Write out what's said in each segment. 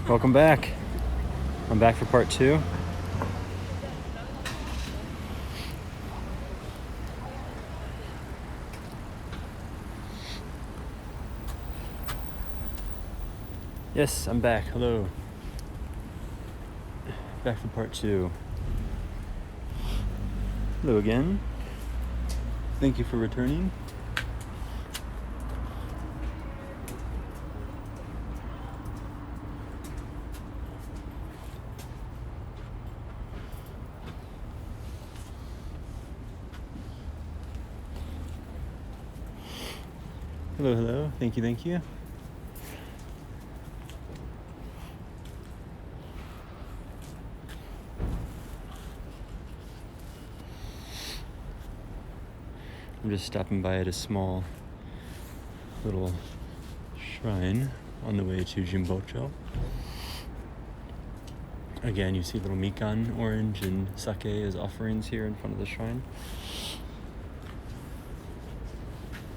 Welcome back. I'm back for part 2. Yes, I'm back. Hello. Back for part 2. Hello again. Thank you for returning. Hello. Thank you. I'm just stopping by at a small little shrine on the way to Jimbocho. Again, you see little mikan, orange, and sake as offerings here in front of the shrine.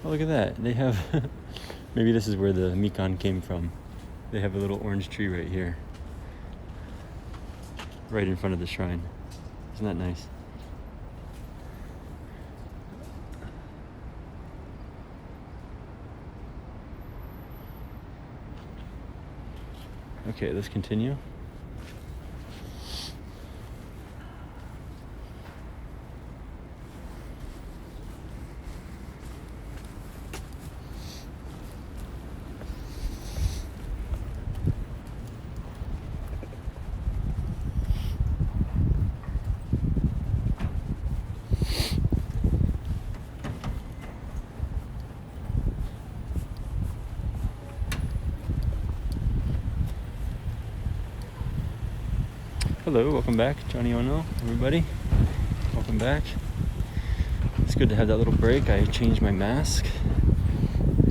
Oh, look at that. They have... maybe this is where the mikan came from. They have a little orange tree right here. Right in front of the shrine. Isn't that nice? Okay, let's continue. Hello, welcome back, Johnny Ono, everybody. Welcome back. It's good to have that little break. I changed my mask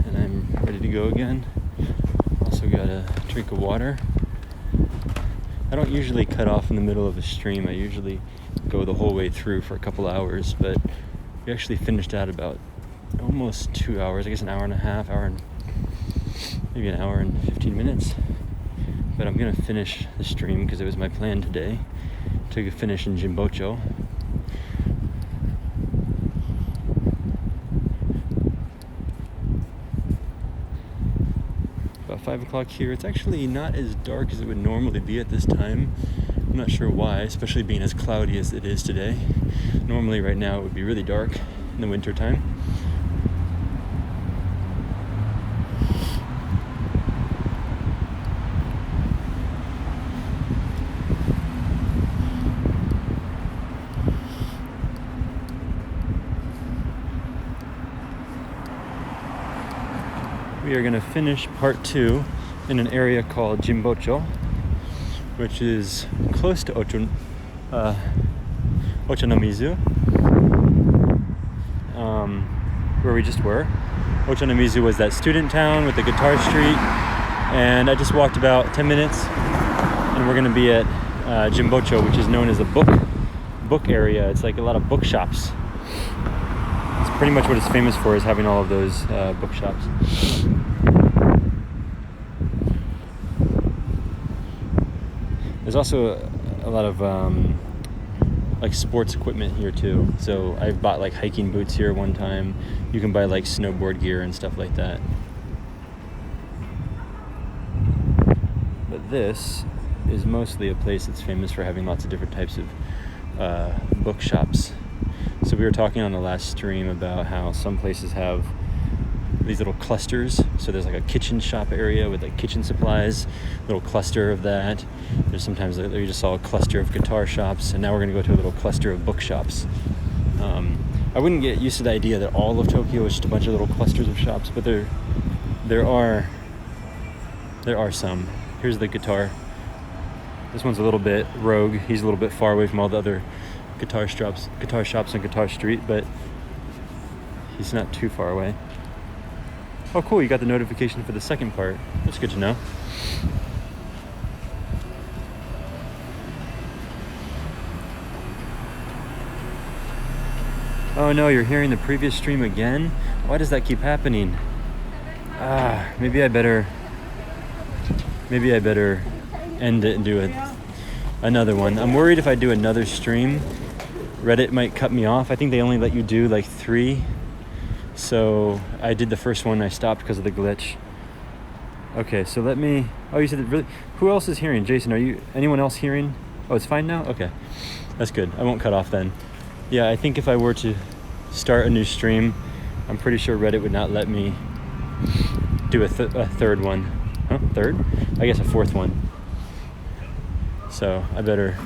and I'm ready to go again. Also got a drink of water. I don't usually cut off in the middle of a stream. I usually go the whole way through for a couple hours, but we actually finished out about almost 2 hours, I guess an hour and a half, maybe an hour and 15 minutes. But I'm going to finish the stream because it was my plan today to finish in Jimbocho. About 5 o'clock here. It's actually not as dark as it would normally be at this time. I'm not sure why, especially being as cloudy as it is today. Normally right now it would be really dark in the winter time. We are going to finish part 2 in an area called Jimbocho, which is close to Ochanomizu, where we just were. Ochanomizu was that student town with the guitar street, and I just walked about 10 minutes, and we're going to be at Jimbocho, which is known as a book area. It's like a lot of bookshops. It's pretty much what it's famous for, is having all of those bookshops. There's also a lot of like sports equipment here too. So I've bought like hiking boots here one time. You can buy like snowboard gear and stuff like that. But this is mostly a place that's famous for having lots of different types of bookshops. So we were talking on the last stream about how some places have these little clusters. So there's like a kitchen shop area with like kitchen supplies, little cluster of that. There's sometimes we just saw a cluster of guitar shops, and now we're going to go to a little cluster of bookshops. I wouldn't get used to the idea that all of Tokyo is just a bunch of little clusters of shops, but there are some. Here's the guitar. This one's a little bit rogue. He's a little bit far away from all the other guitar shops on Guitar Street, but he's not too far away. Oh, cool, you got the notification for the second part. That's good to know. Oh no, you're hearing the previous stream again? Why does that keep happening? Maybe I better end it and do another one. I'm worried if I do another stream, Reddit might cut me off. I think they only let you do like 3. So I did the first one. I stopped because of the glitch. Okay, so let me... Oh, you said that really... Who else is hearing? Jason, anyone else hearing? Oh, it's fine now? Okay, that's good. I won't cut off then. Yeah, I think if I were to start a new stream, I'm pretty sure Reddit would not let me do a third one. Huh? Third? I guess a fourth one. So I better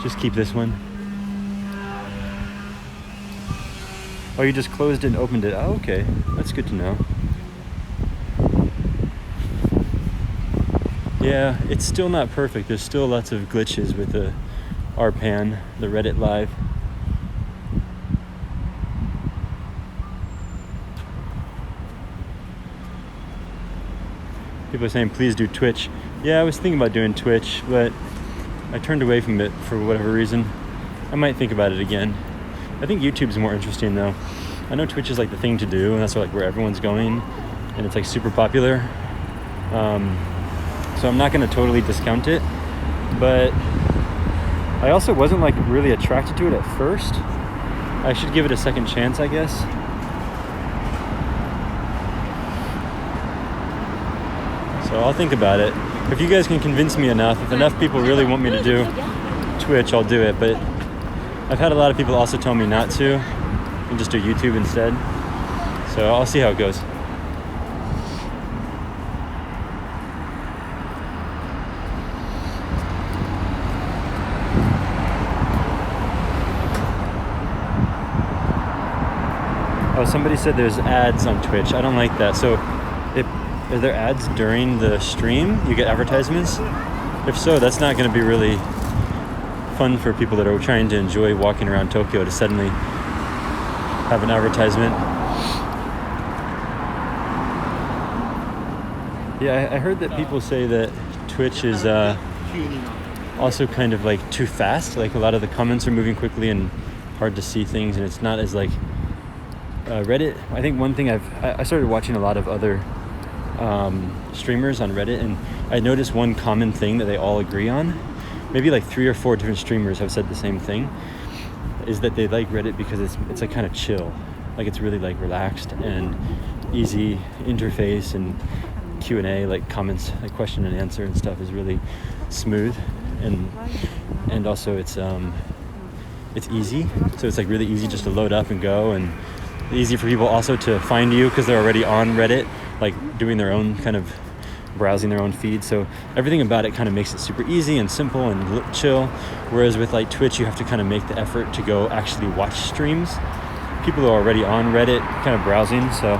just keep this one. Oh, you just closed it and opened it. Oh, okay. That's good to know. Yeah, it's still not perfect. There's still lots of glitches with the RPAN, the Reddit Live. People are saying, please do Twitch. Yeah, I was thinking about doing Twitch, but I turned away from it for whatever reason. I might think about it again. I think YouTube's more interesting though. I know Twitch is like the thing to do, and that's like where everyone's going, and it's like super popular. So I'm not going to totally discount it, but I also wasn't like really attracted to it at first. I should give it a second chance, I guess. So I'll think about it. If you guys can convince me enough, if enough people really want me to do Twitch, I'll do it. But I've had a lot of people also tell me not to and just do YouTube instead. So I'll see how it goes. Oh, somebody said there's ads on Twitch. I don't like that. So are there ads during the stream? You get advertisements? If so, that's not going to be really fun for people that are trying to enjoy walking around Tokyo to suddenly have an advertisement. Yeah, I heard that people say that Twitch is also kind of like too fast. Like a lot of the comments are moving quickly and hard to see things, and it's not as like Reddit. I think one thing I started watching a lot of other streamers on Reddit, and I noticed one common thing that they all agree on. Maybe like 3 or 4 different streamers have said the same thing, is that they like Reddit because it's like kind of chill. Like it's really like relaxed and easy interface, and Q&A, like comments, like question and answer and stuff is really smooth, and also it's easy. So it's like really easy just to load up and go, and easy for people also to find you because they're already on Reddit, like doing their own kind of browsing their own feed. So everything about it kind of makes it super easy and simple and chill. Whereas with like Twitch, you have to kind of make the effort to go actually watch streams. People are already on Reddit kind of browsing. So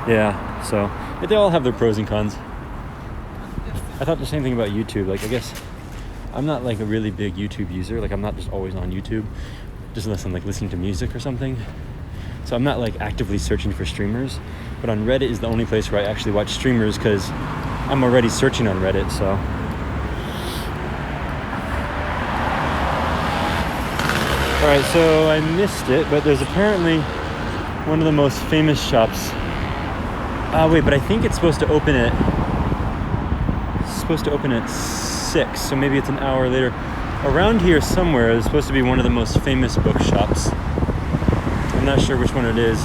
yeah, so they all have their pros and cons. I thought the same thing about YouTube. Like I guess I'm not like a really big YouTube user. Like I'm not just always on YouTube, just unless I'm like listening to music or something. So I'm not like actively searching for streamers, but on Reddit is the only place where I actually watch streamers because I'm already searching on Reddit. So all right, so I missed it, but there's apparently one of the most famous shops. Wait, but I think it's supposed to open at 6, so maybe it's an hour later. Around here somewhere is supposed to be one of the most famous bookshops. I'm not sure which one it is.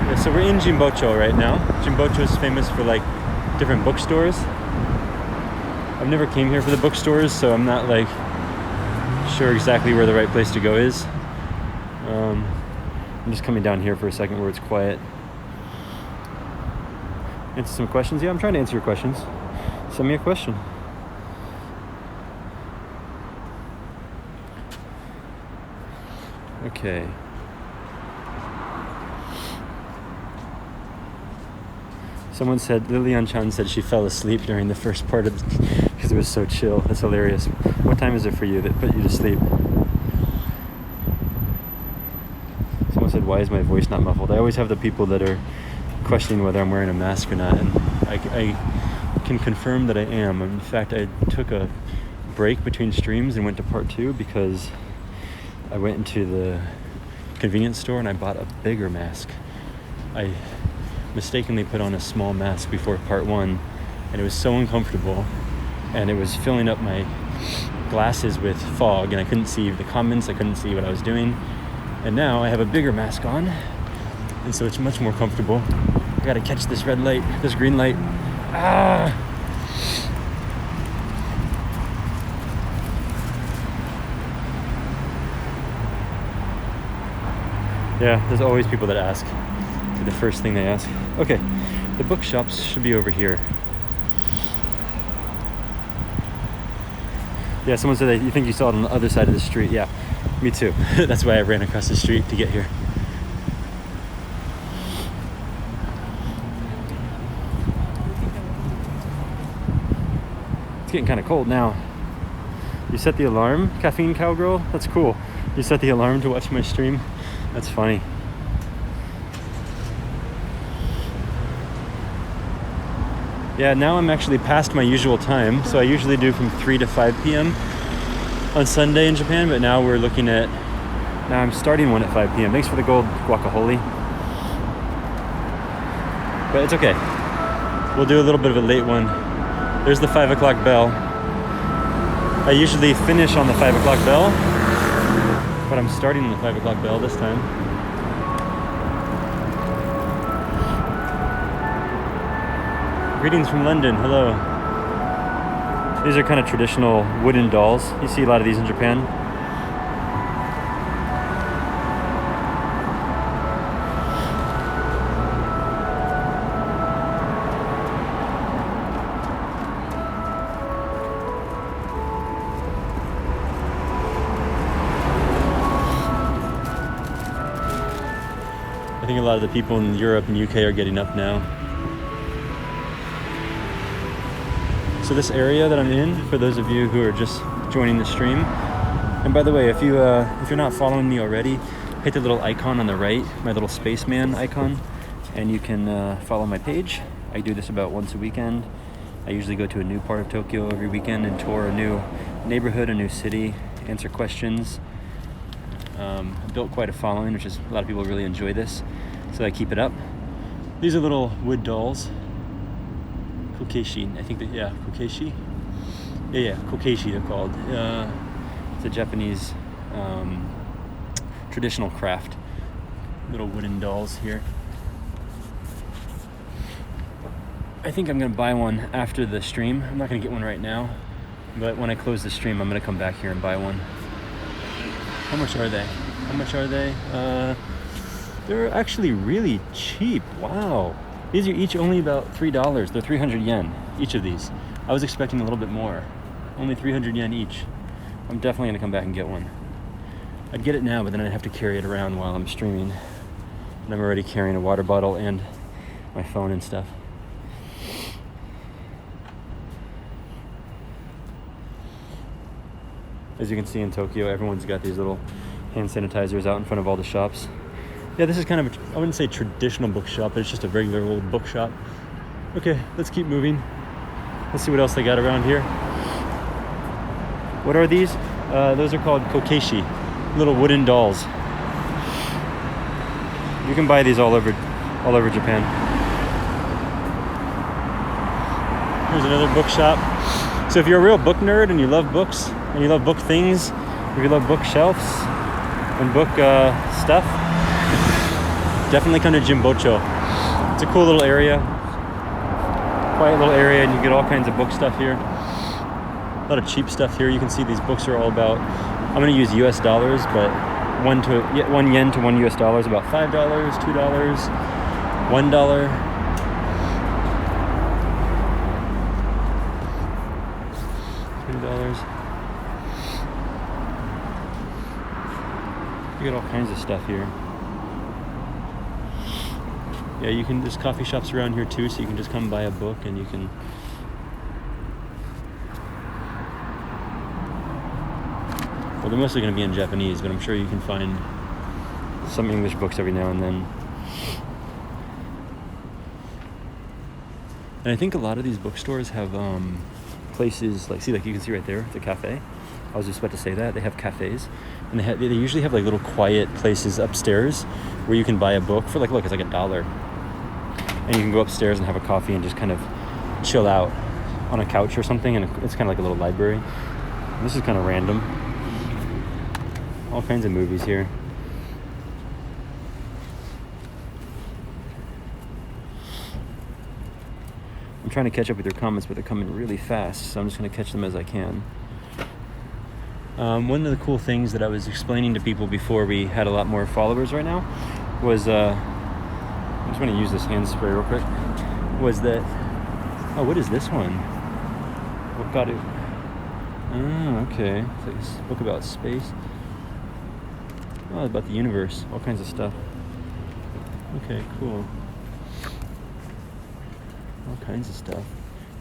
Yeah, so we're in Jimbocho right now. Jimbocho is famous for like different bookstores. I've never came here for the bookstores, so I'm not like sure exactly where the right place to go is. I'm just coming down here for a second where it's quiet. Answer some questions. Yeah, I'm trying to answer your questions. Send me a question. Okay. Someone said, Lilian Chan said she fell asleep during the first part of because it was so chill. That's hilarious. What time is it for you that put you to sleep? Someone said, why is my voice not muffled? I always have the people that are questioning whether I'm wearing a mask or not, and I can confirm that I am. In fact, I took a break between streams and went to part 2 because I went into the convenience store and I bought a bigger mask. I mistakenly put on a small mask before part 1 and it was so uncomfortable and it was filling up my glasses with fog and I couldn't see the comments, I couldn't see what I was doing. And now I have a bigger mask on and so it's much more comfortable. I gotta catch this red light, this green light. Yeah, there's always people that ask. The first thing they ask. Okay, the bookshops should be over here. Yeah, someone said that you think you saw it on the other side of the street. Yeah, me too. That's why I ran across the street to get here. It's getting kind of cold now. You set the alarm, Caffeine Cowgirl? That's cool. You set the alarm to watch my stream? That's funny. Yeah, now I'm actually past my usual time. So I usually do from 3 to 5 p.m. on Sunday in Japan, but now we're looking at, now I'm starting one at 5 p.m. Thanks for the gold guacamole. But it's okay. We'll do a little bit of a late one. There's the 5 o'clock bell. I usually finish on the 5 o'clock bell, but I'm starting the 5 o'clock bell this time. Greetings from London, hello. These are kind of traditional wooden dolls. You see a lot of these in Japan. I think a lot of the people in Europe and UK are getting up now. So this area that I'm in, for those of you who are just joining the stream, and by the way, if you're not following me already, hit the little icon on the right, my little spaceman icon, and you can follow my page. I do this about once a weekend. I usually go to a new part of Tokyo every weekend and tour a new neighborhood, a new city, answer questions. I've built quite a following, which is a lot of people really enjoy this, so I keep it up. These are little wood dolls. Kokeshi, I think that, yeah, Kokeshi? Yeah, Kokeshi they're called. It's a Japanese traditional craft. Little wooden dolls here. I think I'm gonna buy one after the stream. I'm not gonna get one right now, but when I close the stream, I'm gonna come back here and buy one. How much are they? How much are they? They're actually really cheap, wow. These are each only about $3. They're 300 yen, each of these. I was expecting a little bit more. Only 300 yen each. I'm definitely gonna come back and get one. I'd get it now, but then I'd have to carry it around while I'm streaming. And I'm already carrying a water bottle and my phone and stuff. As you can see in Tokyo, everyone's got these little hand sanitizers out in front of all the shops. Yeah, this is kind of, I wouldn't say traditional bookshop, but it's just a regular old bookshop. Okay, let's keep moving. Let's see what else they got around here. What are these? Those are called kokeshi, little wooden dolls. You can buy these all over Japan. Here's another bookshop. So if you're a real book nerd and you love books, and you love book things, if you love bookshelves and book stuff, definitely come to Jimbocho. It's a cool little area, quiet little area, and you get all kinds of book stuff here. A lot of cheap stuff here. You can see these books are all about, I'm going to use US dollars, but 1 yen to 1 US dollar is about $5, $2, $1. $3. You get all kinds of stuff here. Yeah, you can, there's coffee shops around here too, so you can just come buy a book and you can well, they're mostly going to be in Japanese, but I'm sure you can find some English books every now and then. And I think a lot of these bookstores have places like, see, like you can see right there, it's a cafe. I was just about to say that. They have cafes, and they usually have like little quiet places upstairs where you can buy a book for like, look, it's like $1. And you can go upstairs and have a coffee and just kind of chill out on a couch or something, and it's kind of like a little library. And this is kind of random. All kinds of movies here. I'm trying to catch up with your comments, but they're coming really fast, so I'm just going to catch them as I can. One of the cool things that I was explaining to people before we had a lot more followers right now was, I'm just going to use this hand spray real quick, was that, oh, what is this one? What got it? Oh, okay. It's like a book about space. Oh, about the universe, all kinds of stuff. Okay, cool. All kinds of stuff.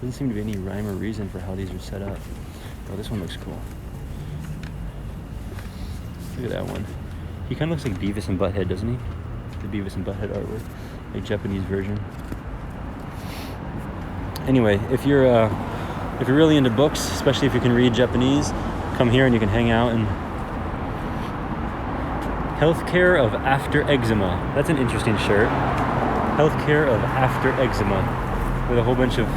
Doesn't seem to be any rhyme or reason for how these are set up. Oh, this one looks cool. Look at that one. He kind of looks like Beavis and Butthead, doesn't he? The Beavis and Butthead artwork, like Japanese version. Anyway, if you're really into books, especially if you can read Japanese, come here and you can hang out. And Healthcare of After Eczema. That's an interesting shirt. Healthcare of After Eczema, with a whole bunch of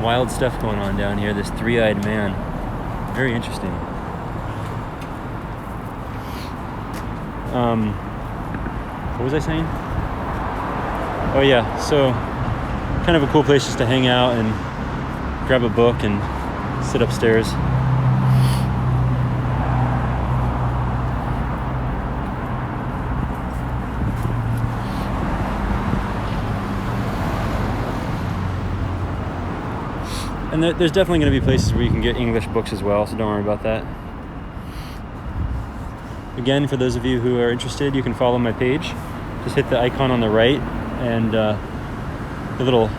wild stuff going on down here. This three-eyed man. Very interesting. What was I saying? Oh yeah, so kind of a cool place just to hang out and grab a book and sit upstairs. And there's definitely going to be places where you can get English books as well, so don't worry about that. Again, for those of you who are interested, you can follow my page. Just hit the icon on the right and the little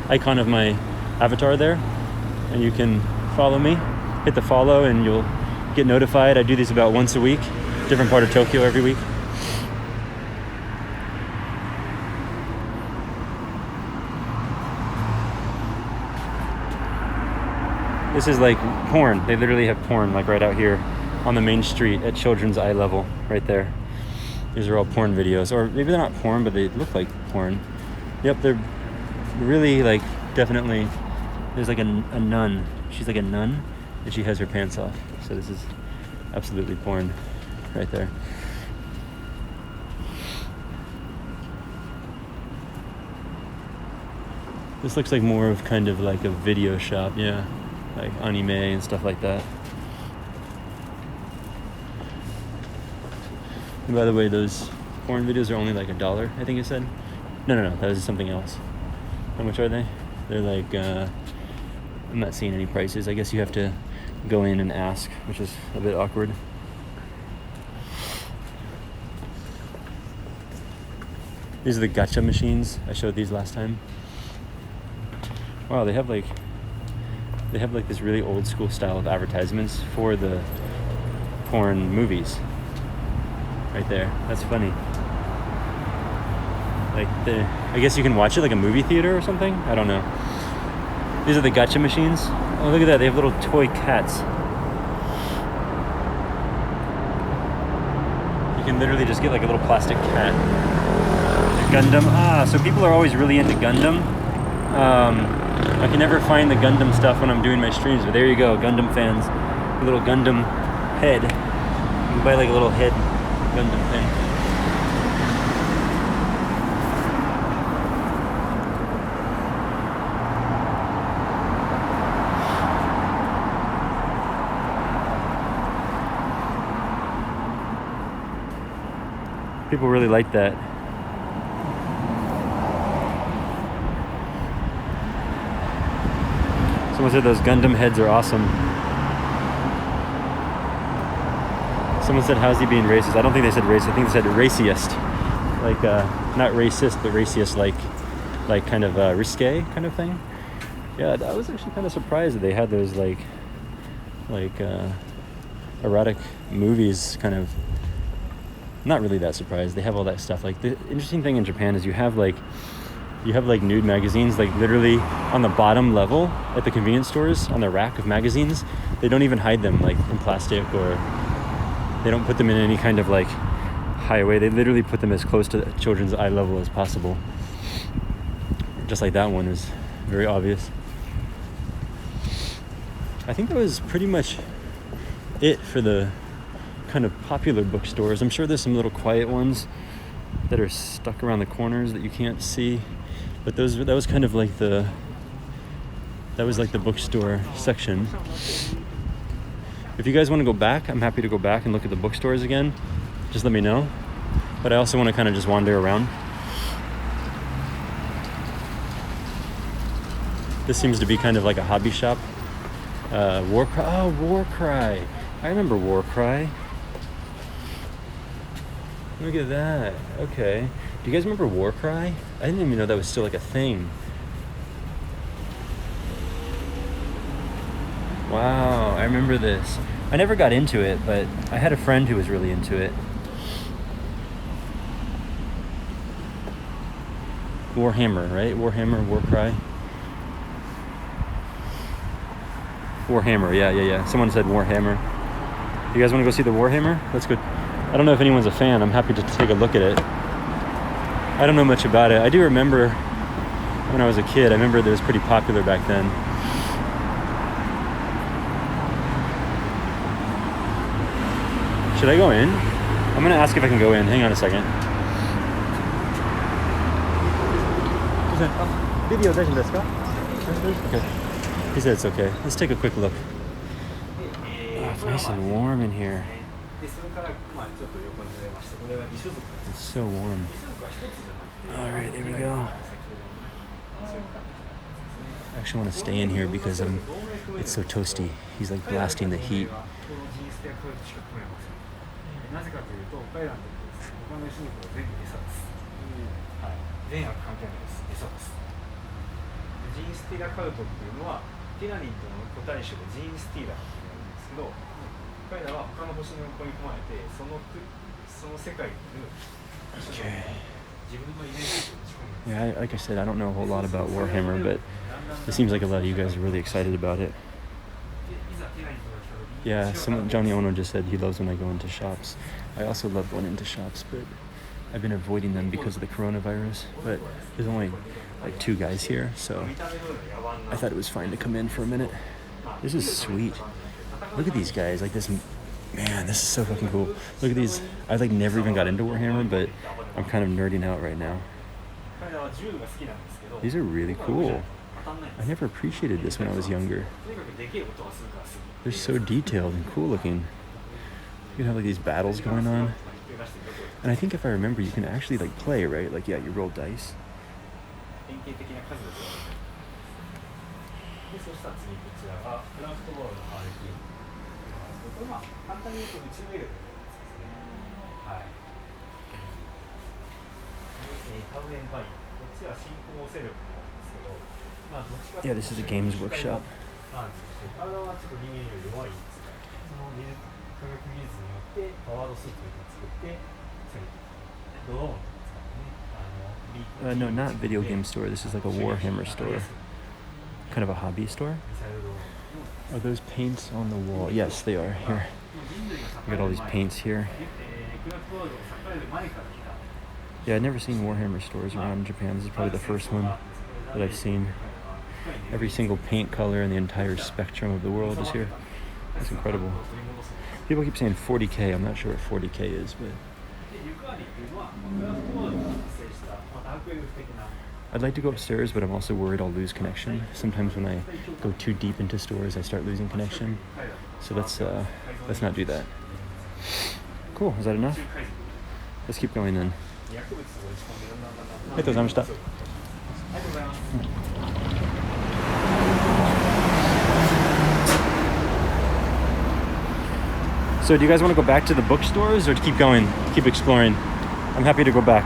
icon of my avatar there, and you can follow me. Hit the follow and you'll get notified. I do these about once a week, different part of Tokyo every week. This is like porn. They literally have porn like right out here on the main street at children's eye level right there. These are all porn videos, or maybe they're not porn, but they look like porn. Yep, they're really like, definitely, there's like a nun. She's like a nun and she has her pants off. So this is absolutely porn right there. This looks like more of kind of like a video shop, yeah. Like anime and stuff like that. And by the way, those porn videos are only like $1, I think it said. No, that is something else. How much are they? They're like, I'm not seeing any prices. I guess you have to go in and ask, which is a bit awkward. These are the gacha machines. I showed these last time. Wow, they have like this really old school style of advertisements for the porn movies. Right there. That's funny. Like I guess you can watch it like a movie theater or something. I don't know. These are the gacha machines. Oh, look at that. They have little toy cats. You can literally just get like a little plastic cat. Gundam. So people are always really into Gundam. I can never find the Gundam stuff when I'm doing my streams, but there you go, Gundam fans. A little Gundam head. You can buy like a little head Gundam thing. People really like that. Someone said those Gundam heads are awesome. Someone said, how's he being racist? I don't think they said racist. I think they said raciest. Like, not racist, but raciest, like kind of risque kind of thing. Yeah, I was actually kind of surprised that they had those like erotic movies kind of. Not really that surprised. They have all that stuff. Like, the interesting thing in Japan is you have like You have like nude magazines, like literally on the bottom level at the convenience stores on the rack of magazines. They don't even hide them like in plastic, or they don't put them in any kind of like highway. They literally put them as close to the children's eye level as possible. Just like that one is very obvious. I think that was pretty much it for the kind of popular bookstores. I'm sure there's some little quiet ones that are stuck around the corners that you can't see, but that was kind of like the bookstore section. If you guys want to go back, I'm happy to go back and look at the bookstores again. Just let me know. But I also want to kind of just wander around. This seems to be kind of like a hobby shop. War Cry. Oh, War Cry. I remember War Cry. Look at that. Okay. Do you guys remember War Cry? I didn't even know that was still like a thing. Wow, I remember this. I never got into it, but I had a friend who was really into it. Warhammer, right? Warhammer, War Cry. Warhammer, yeah. Someone said Warhammer. You guys want to go see the Warhammer? Let's go. I don't know if anyone's a fan. I'm happy to take a look at it. I don't know much about it. I do remember when I was a kid, I remember it was pretty popular back then. Should I go in? I'm going to ask if I can go in. Hang on a second. Video 大丈夫ですか? Okay. He said it's okay. Let's take a quick look. Oh, it's nice and warm in here. It's so warm. Alright, there we go. I actually want to stay in here because it's so toasty. He's like blasting the heat. Okay. Yeah, like I said, I don't know a whole lot about Warhammer, but it seems like a lot of you guys are really excited about it. Yeah, Johnny Ono just said he loves when I go into shops. I also love going into shops, but I've been avoiding them because of the coronavirus. But there's only like 2 guys here, so I thought it was fine to come in for a minute. This is sweet. Look at these guys, like this. Man, this is so fucking cool. Look at these. I like never even got into Warhammer, but I'm kind of nerding out right now. These are really cool. I never appreciated this when I was younger. They're so detailed and cool looking. You can have like these battles going on. And I think if I remember, you can actually like play, right? Like, yeah, you roll dice. Yeah, this is a games workshop. No, not video game store. This is like a Warhammer store. Kind of a hobby store. Are those paints on the wall? Yes, they are. Here. We got all these paints here. Yeah, I've never seen Warhammer stores around Japan. This is probably the first one that I've seen. Every single paint color in the entire spectrum of the world is here. That's incredible. People keep saying 40K. I'm not sure what 40K is, but I'd like to go upstairs, but I'm also worried I'll lose connection. Sometimes when I go too deep into stores, I start losing connection. So let's not do that. Cool. Is that enough? Let's keep going then. So do you guys want to go back to the bookstores or to keep going, keep exploring? I'm happy to go back.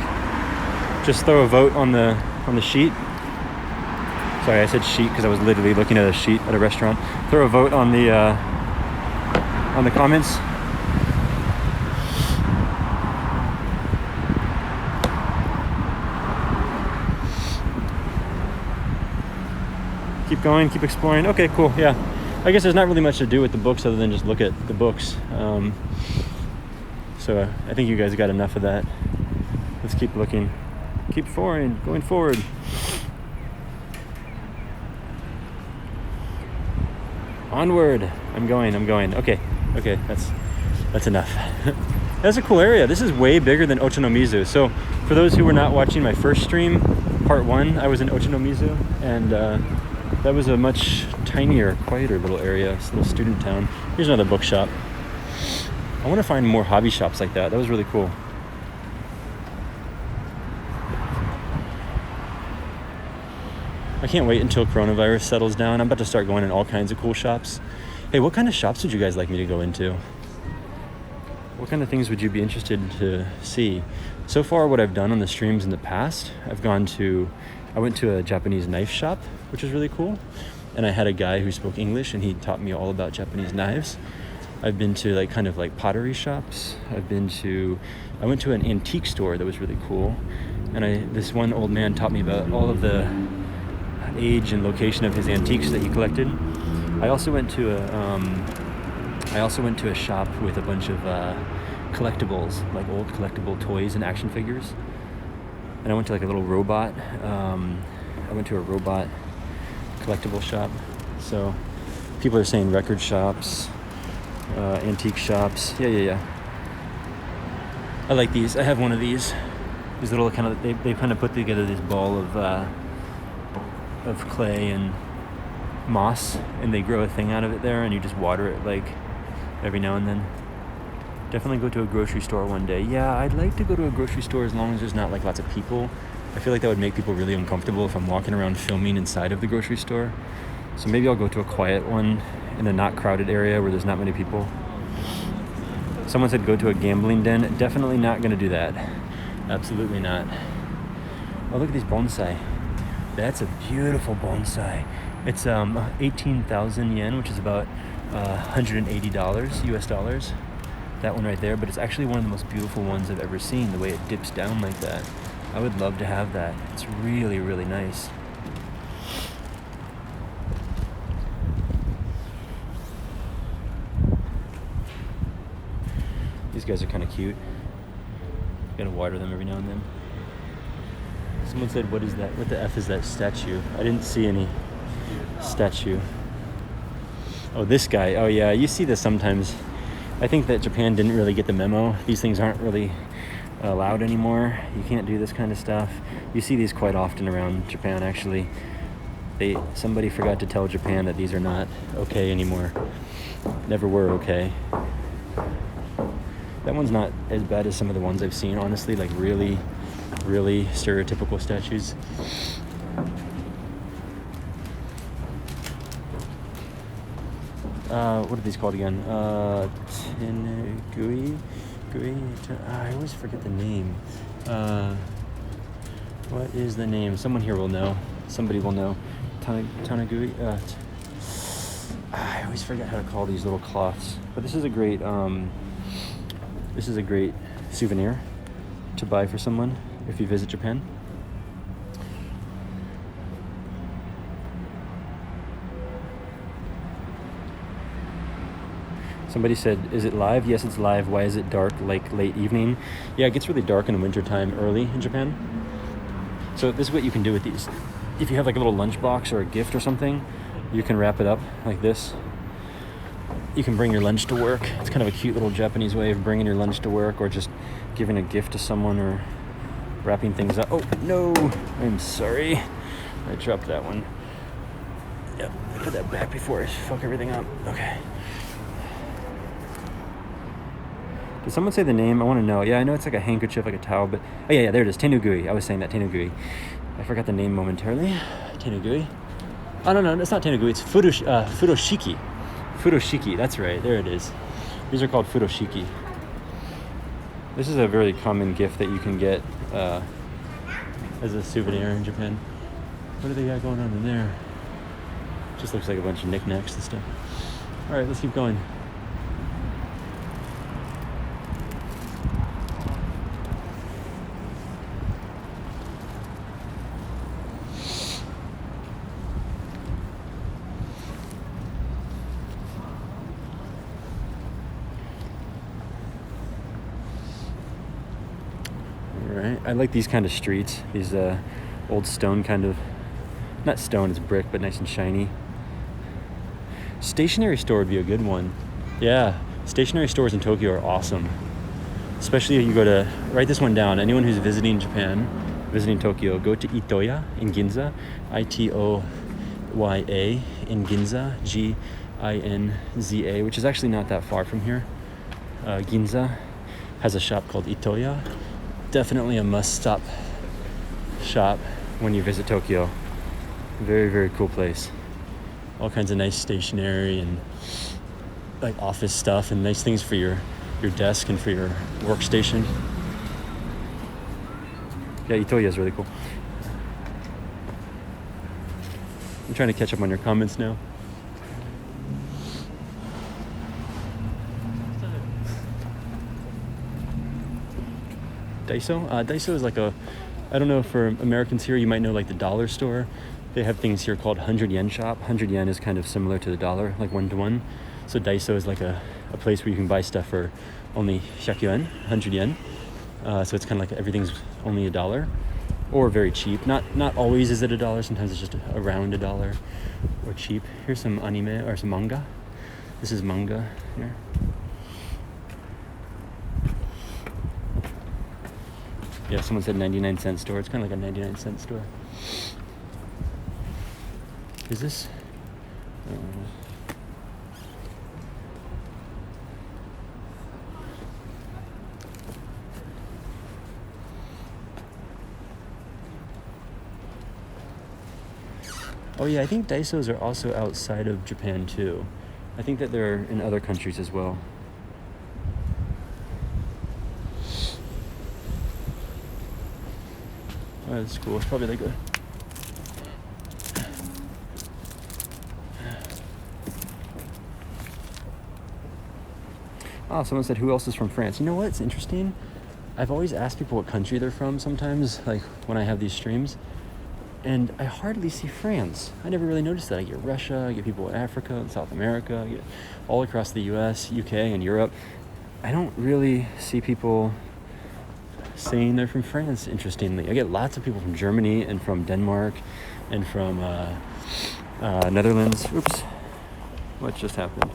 Just throw a vote on the sheet. Sorry, I said sheet because I was literally looking at a sheet at a restaurant. Throw a vote on the comments. Keep going, keep exploring. Okay, cool, yeah. I guess there's not really much to do with the books other than just look at the books. So I think you guys got enough of that. Let's keep looking. Keep going forward. Onward. I'm going. Okay, that's enough. That's a cool area. This is way bigger than Ochanomizu. So for those who were not watching my first stream, part 1, I was in Ochanomizu, and that was a much tinier, quieter little area. It's a little student town. Here's another bookshop. I want to find more hobby shops like that. That was really cool. I can't wait until coronavirus settles down. I'm about to start going in all kinds of cool shops. Hey, what kind of shops would you guys like me to go into? What kind of things would you be interested to see? So far, what I've done on the streams in the past, I went to a Japanese knife shop, which was really cool. And I had a guy who spoke English, and he taught me all about Japanese knives. I've been to kind of pottery shops. I went to an antique store that was really cool. And this one old man taught me about all of the age and location of his antiques that he collected. I also went to a shop with a bunch of collectibles, like old collectible toys and action figures. And I went to a little robot. I went to a robot collectible shop. So people are saying record shops, antique shops. Yeah. I like these. I have one of these. These little they kind of put together this ball of clay and moss, and they grow a thing out of it there, and you just water it every now and then. Definitely go to a grocery store one day. Yeah, I'd like to go to a grocery store as long as there's not lots of people. I feel like that would make people really uncomfortable if I'm walking around filming inside of the grocery store. So maybe I'll go to a quiet one in a not crowded area where there's not many people. Someone said go to a gambling den. Definitely not going to do that. Absolutely not. Oh, look at these bonsai. That's a beautiful bonsai. It's 18,000 yen, which is about $180 US dollars. That one right there, but it's actually one of the most beautiful ones I've ever seen, the way it dips down like that. I would love to have that. It's really, really nice. These guys are kind of cute. Gotta water them every now and then. Someone said, what is that? What the F is that statue? I didn't see any statue. Oh, this guy. Oh, yeah, you see this sometimes. I think that Japan didn't really get the memo. These things aren't really allowed anymore. You can't do this kind of stuff. You see these quite often around Japan, actually. Somebody forgot to tell Japan that these are not okay anymore. Never were okay. That one's not as bad as some of the ones I've seen, honestly, really, really stereotypical statues. What are these called again? I always forget the name. What is the name? Someone here will know. Somebody will know. Tanagui? I always forget how to call these little cloths. But this is a great souvenir to buy for someone if you visit Japan. Somebody said, is it live? Yes, it's live. Why is it dark, late evening? Yeah, it gets really dark in the wintertime early in Japan. So this is what you can do with these. If you have a little lunchbox or a gift or something, you can wrap it up like this. You can bring your lunch to work. It's kind of a cute little Japanese way of bringing your lunch to work, or just giving a gift to someone, or wrapping things up. Oh, no, I'm sorry. I dropped that one. Yep, I put that back before I fuck everything up. Okay. Did someone say the name? I want to know. Yeah, I know it's like a handkerchief, like a towel, but... Oh, yeah, there it is. Tenugui. I was saying that, Tenugui. I forgot the name momentarily. Tenugui. Oh, no, it's not Tenugui. It's furoshiki. Furoshiki, that's right. There it is. These are called furoshiki. This is a very common gift that you can get as a souvenir in Japan. What do they got going on in there? Just looks like a bunch of knickknacks and stuff. All right, let's keep going. I like these kind of streets, these old stone kind of, not stone, it's brick, but nice and shiny. Stationery store would be a good one. Yeah, stationery stores in Tokyo are awesome. Especially if you go to, write this one down, anyone who's visiting Japan, visiting Tokyo, go to Itoya in Ginza, Itoya in Ginza, Ginza, which is actually not that far from here. Ginza has a shop called Itoya. Definitely a must-stop shop when you visit Tokyo. Very, very cool place. All kinds of nice stationery and like office stuff and nice things for your desk and for your workstation. Yeah, Itoya is really cool. I'm trying to catch up on your comments now. Daiso? Daiso is like I don't know, for Americans here, you might know like the dollar store. They have things here called 100 yen shop. 100 yen is kind of similar to the dollar, like 1-to-1. So Daiso is like a place where you can buy stuff for only 100 yen, 100 yen. So it's kind of like everything's only $1 or very cheap. Not always is it $1. Sometimes it's just around $1 or cheap. Here's some anime or some manga. This is manga here. Yeah, someone said 99-cent store. It's kind of like a 99-cent store. Is this? Oh yeah, I think Daisos are also outside of Japan too. I think that they're in other countries as well. Oh, that's cool. It's probably like a... Oh, someone said, who else is from France? You know what? It's interesting. I've always asked people what country they're from sometimes, like when I have these streams. And I hardly see France. I never really noticed that. I get Russia, I get people in Africa and South America, I get all across the US, UK, and Europe. I don't really see people saying they're from France, interestingly. I get lots of people from Germany and from Denmark and from Netherlands. Oops. What just happened?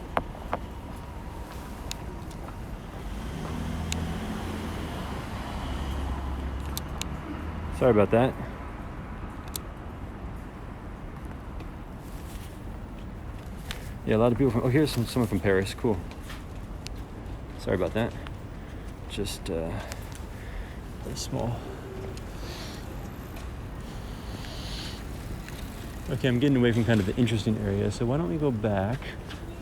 Sorry about that. Yeah, a lot of people from... Oh, here's someone from Paris. Cool. Sorry about that. Just very small. Okay, I'm getting away from kind of the interesting area, so why don't we go back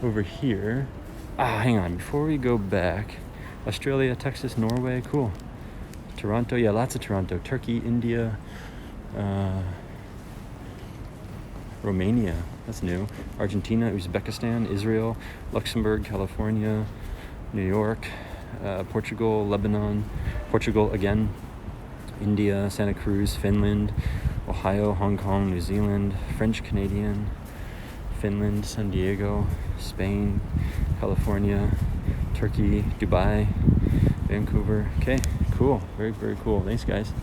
over here. Hang on. Before we go back, Australia, Texas, Norway. Cool. Toronto. Yeah, lots of Toronto. Turkey, India, Romania, that's new. Argentina, Uzbekistan, Israel, Luxembourg, California, New York, Portugal, Lebanon, Portugal again, India, Santa Cruz, Finland, Ohio, Hong Kong, New Zealand, French Canadian, Finland, San Diego, Spain, California, Turkey, Dubai, Vancouver. Okay, cool. Very, very cool. Thanks, guys.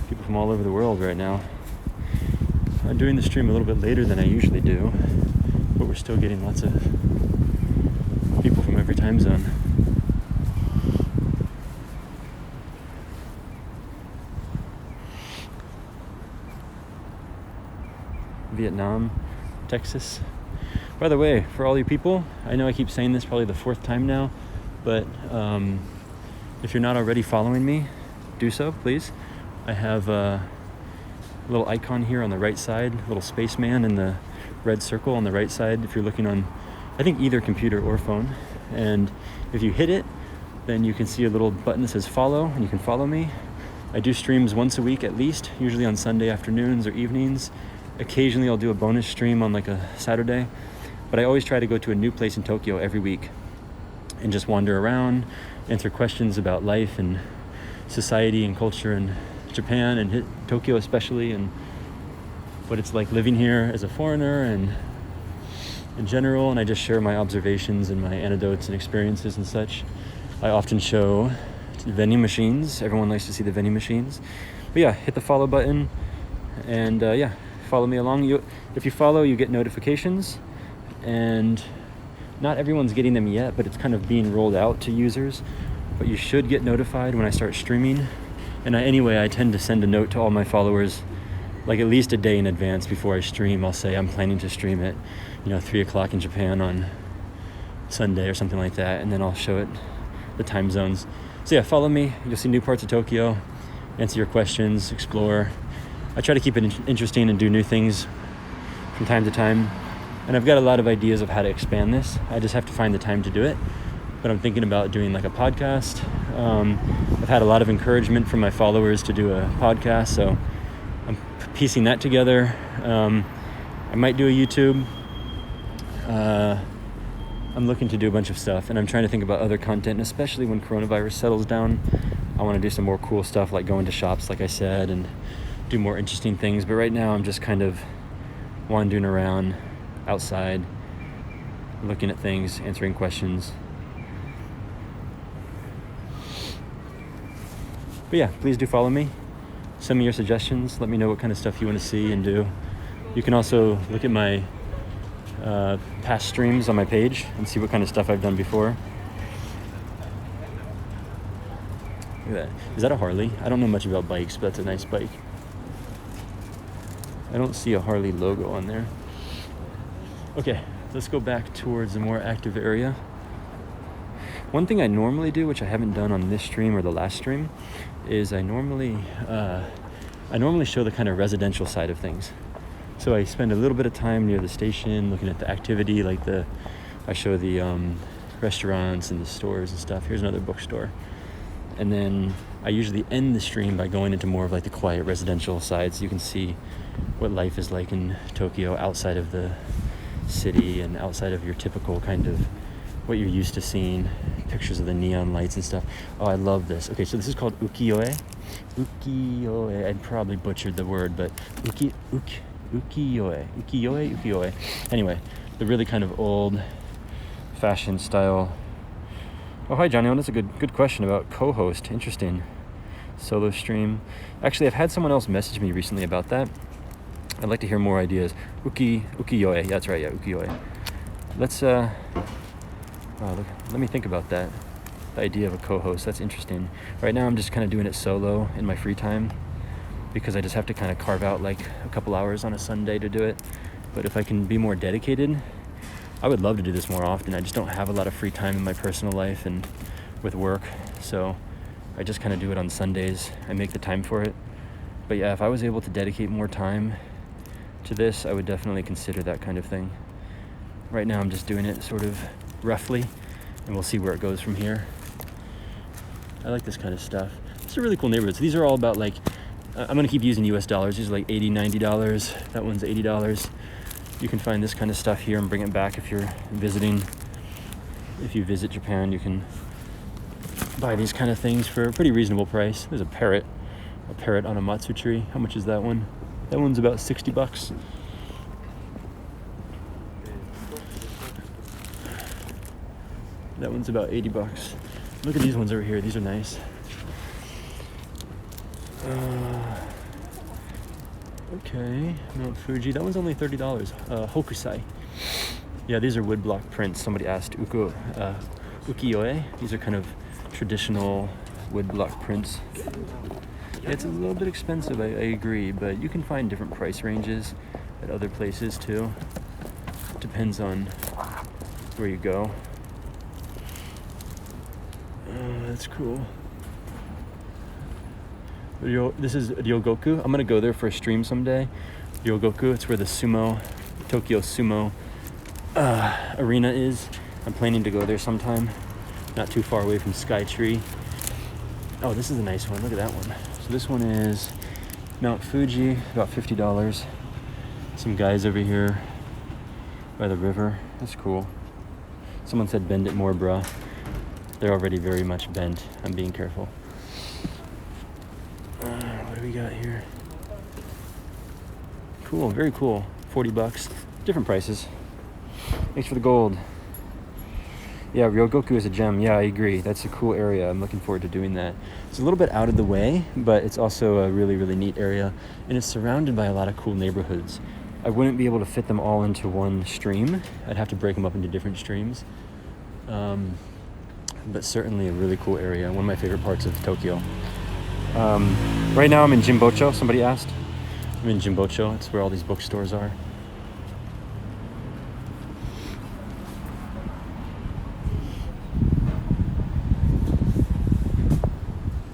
People from all over the world right now. I'm doing the stream a little bit later than I usually do, but we're still getting lots of people from every time zone. Vietnam, Texas. By the way, for all you people, I know I keep saying this probably the 4th time now, but if you're not already following me, do so, please. I have a little icon here on the right side, a little spaceman in the red circle on the right side if you're looking on, I think, either computer or phone. And if you hit it, then you can see a little button that says follow, and you can follow me. I do streams once a week at least, usually on Sunday afternoons or evenings. Occasionally I'll do a bonus stream on like a Saturday, but I always try to go to a new place in Tokyo every week and just wander around, answer questions about life and society and culture in Japan and Tokyo especially, and what it's like living here as a foreigner and in general. And I just share my observations and my anecdotes and experiences and such. I often show, it's vending machines. Everyone likes to see the vending machines. But yeah, hit the follow button, and follow me along. If you follow, you get notifications, and not everyone's getting them yet, but it's kind of being rolled out to users. But you should get notified when I start streaming. And I tend to send a note to all my followers like at least a day in advance before I stream. I'll say I'm planning to stream at 3 o'clock in Japan on Sunday or something like that, and then I'll show it the time zones. So yeah, follow me. You'll see new parts of Tokyo, answer your questions, explore. I try to keep it interesting and do new things from time to time, and I've got a lot of ideas of how to expand this. I just have to find the time to do it. But I'm thinking about doing like a podcast. I've had a lot of encouragement from my followers to do a podcast, so I'm piecing that together. I might do a YouTube. I'm looking to do a bunch of stuff, and I'm trying to think about other content, and especially when coronavirus settles down. I want to do some more cool stuff like going to shops, like I said, and do more interesting things. But right now I'm just kind of wandering around outside, looking at things, answering questions. But yeah, please do follow me. Send me your suggestions. Let me know what kind of stuff you want to see and do. You can also look at my past streams on my page and see what kind of stuff I've done before. Look at that. Is that a Harley? I don't know much about bikes, but that's a nice bike. I don't see a Harley logo on there. Okay, let's go back towards a more active area. One thing I normally do, which I haven't done on this stream or the last stream, is I normally show the kind of residential side of things. So I spend a little bit of time near the station looking at the activity, I show the restaurants and the stores and stuff. Here's another bookstore. And then I usually end the stream by going into more of like the quiet residential side, so you can see what life is like in Tokyo outside of the city and outside of your typical kind of what you're used to seeing, pictures of the neon lights and stuff. Oh, I love this. Okay, so this is called ukiyo-e. Ukiyo-e, I probably butchered the word, but ukiyo-e. Anyway, the really kind of old fashioned style. Oh, hi, Johnny. That's a good question about co-host. Interesting. Solo stream. Actually, I've had someone else message me recently about that. I'd like to hear more ideas. Ukiyo-e. Yeah, that's right. Yeah, ukiyo-e. Let me think about that. The idea of a co-host. That's interesting. Right now, I'm just kind of doing it solo in my free time because I just have to kind of carve out like a couple hours on a Sunday to do it. But if I can be more dedicated, I would love to do this more often. I just don't have a lot of free time in my personal life and with work. So I just kind of do it on Sundays. I make the time for it. But yeah, if I was able to dedicate more time to this, I would definitely consider that kind of thing. Right now, I'm just doing it sort of roughly, and we'll see where it goes from here. I like this kind of stuff. It's a really cool neighborhood. So these are all about like, I'm going to keep using US dollars. These are like $80, $90. That one's $80. You can find this kind of stuff here and bring it back if you're visiting. If you visit Japan, you can buy these kind of things for a pretty reasonable price. There's a parrot on a matsu tree. How much is that one? That one's about $60. That one's about $80. Look at these ones over here. These are nice. Okay, Mount Fuji. That one's only $30. Hokusai. Yeah, these are woodblock prints. Somebody asked ukiyo-e. These are kind of traditional woodblock prints. It's a little bit expensive, I agree, but you can find different price ranges at other places too. Depends on where you go. That's cool. This is Ryogoku. I'm gonna go there for a stream someday. Ryogoku, it's where the Tokyo Sumo arena is. I'm planning to go there sometime. Not too far away from Skytree. Oh, this is a nice one. Look at that one. So this one is Mount Fuji, about $50. Some guys over here by the river. That's cool. Someone said bend it more, bruh. They're already very much bent. I'm being careful. What do we got here? Cool, very cool. $40. Different prices. Thanks for the gold. Yeah, Ryogoku is a gem. Yeah, I agree. That's a cool area. I'm looking forward to doing that. It's a little bit out of the way, but it's also a really, really neat area. And it's surrounded by a lot of cool neighborhoods. I wouldn't be able to fit them all into one stream. I'd have to break them up into different streams. But certainly a really cool area. One of my favorite parts of Tokyo. Right now I'm in Jimbocho. Somebody asked. I'm in Jimbocho. It's where all these bookstores are.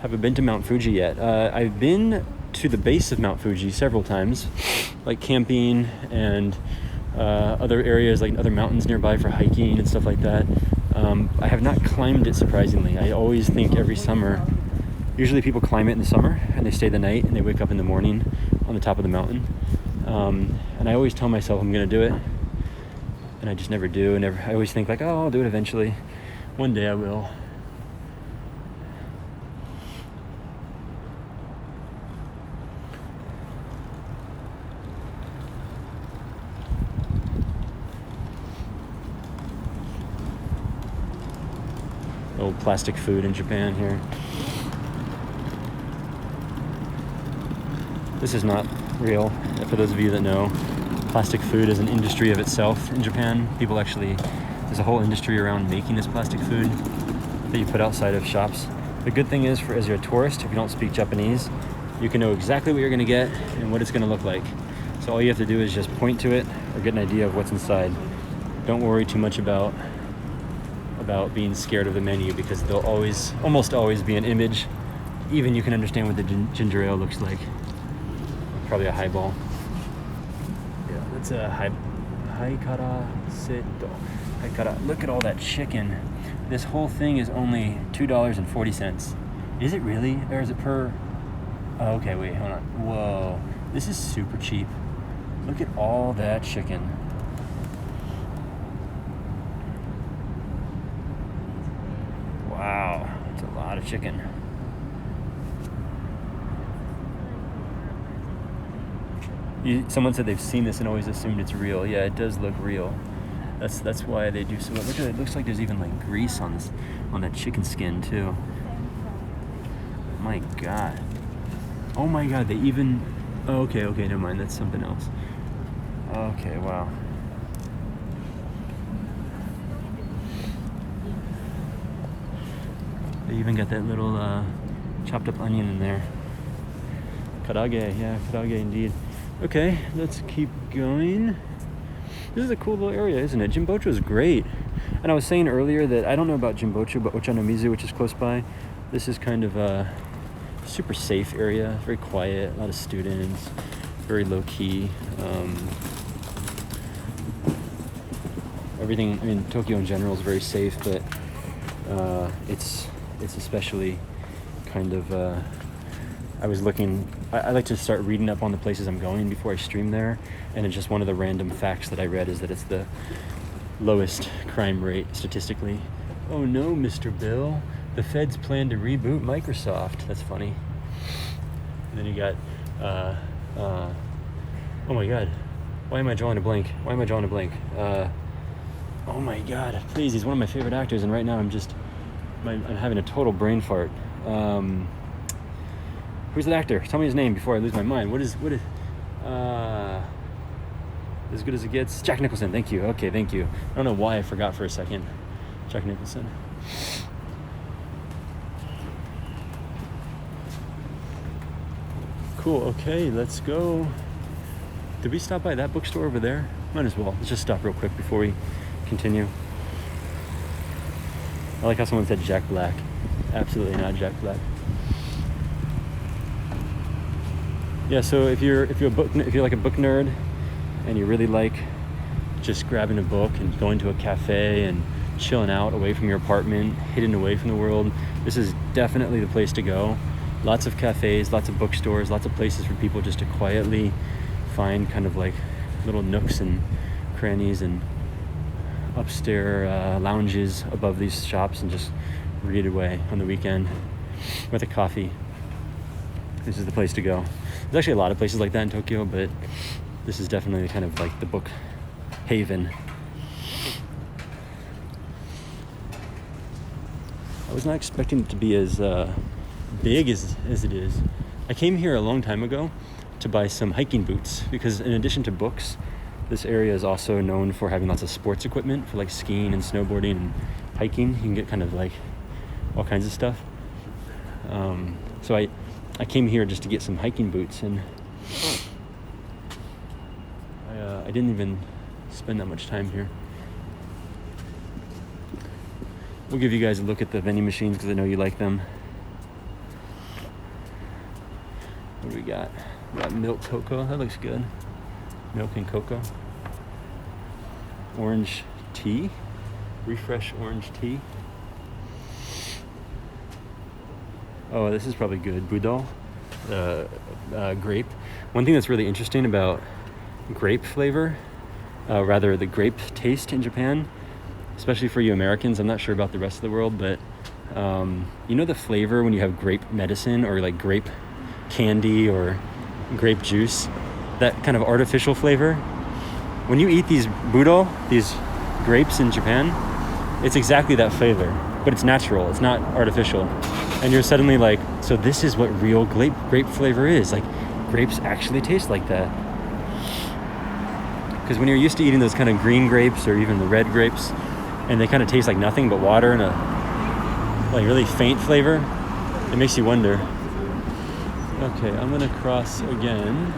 Haven't been to Mount Fuji yet. I've been to the base of Mount Fuji several times, like camping and other areas, like other mountains nearby for hiking and stuff like that. I have not climbed it, surprisingly. I always think every summer, usually people climb it in the summer and they stay the night and they wake up in the morning on the top of the mountain. And I always tell myself I'm going to do it, and I just never do. And I always think like, oh, I'll do it eventually. One day I will. Old plastic food in Japan here. This is not real. For those of you that know, plastic food is an industry of itself in Japan. People actually, there's a whole industry around making this plastic food that you put outside of shops. The good thing is, as you're a tourist, if you don't speak Japanese, you can know exactly what you're gonna get and what it's gonna look like. So all you have to do is just point to it or get an idea of what's inside. Don't worry too much about being scared of the menu, because there'll almost always be an image. Even you can understand what the ginger ale looks like. Probably a highball. Yeah, that's a haikara seto. Haikara. Look at all that chicken. This whole thing is only $2.40. Is it really? Or is it per? Oh, okay, wait, hold on. Whoa, this is super cheap. Look at all that chicken. Wow, that's a lot of chicken. Someone said they've seen this and always assumed it's real. Yeah, it does look real. That's why they do so. Look at it. It looks like there's even like grease on that chicken skin too. My God. Oh my God. They even. Oh, okay. Never mind. That's something else. Okay. Wow. They even got that little chopped up onion in there. Karage. Yeah, karage indeed. Okay, let's keep going. This is a cool little area, isn't it? Jimbocho is great. And I was saying earlier that I don't know about Jimbocho, but Ochanomizu, which is close by, this is kind of a super safe area. Very quiet, a lot of students, very low key. Everything, I mean, Tokyo in general is very safe, but it's especially kind of... I like to start reading up on the places I'm going before I stream there, and it's just one of the random facts that I read is that it's the lowest crime rate statistically. Oh no, Mr. Bill, the feds plan to reboot Microsoft. That's funny. And then you got, oh my God, why am I drawing a blank? Oh my God, please, he's one of my favorite actors, and right now I'm having a total brain fart. Who's that actor? Tell me his name before I lose my mind. What is as good as it gets? Jack Nicholson. Thank you. Okay, thank you. I don't know why I forgot for a second. Jack Nicholson. Cool. Okay, let's go. Did we stop by that bookstore over there? Might as well. Let's just stop real quick before we continue. I like how someone said Jack Black. Absolutely not Jack Black. Yeah, so if you're like a book nerd and you really like just grabbing a book and going to a cafe and chilling out away from your apartment, hidden away from the world, this is definitely the place to go. Lots of cafes, lots of bookstores, lots of places for people just to quietly find kind of like little nooks and crannies and upstairs lounges above these shops and just read away on the weekend with a coffee. This is the place to go. There's actually a lot of places like that in Tokyo, but this is definitely kind of like the book haven. I was not expecting it to be as big as it is. I came here a long time ago to buy some hiking boots because in addition to books, this area is also known for having lots of sports equipment for like skiing and snowboarding and hiking. You can get kind of like all kinds of stuff. So I came here just to get some hiking boots, and I didn't even spend that much time here. We'll give you guys a look at the vending machines because I know you like them. What do we got? We got milk cocoa. That looks good. Milk and cocoa. Orange tea. Refresh orange tea. Oh, this is probably good. Budol. Grape. One thing that's really interesting about grape flavor, rather the grape taste in Japan, especially for you Americans, I'm not sure about the rest of the world, but you know the flavor when you have grape medicine or like grape candy or grape juice, that kind of artificial flavor? When you eat these budol, these grapes in Japan, it's exactly that flavor, but it's natural, it's not artificial. And you're suddenly like, so this is what real grape flavor is. Like, grapes actually taste like that. Because when you're used to eating those kind of green grapes or even the red grapes, and they kind of taste like nothing but water and a like really faint flavor, it makes you wonder. Okay, I'm gonna cross again.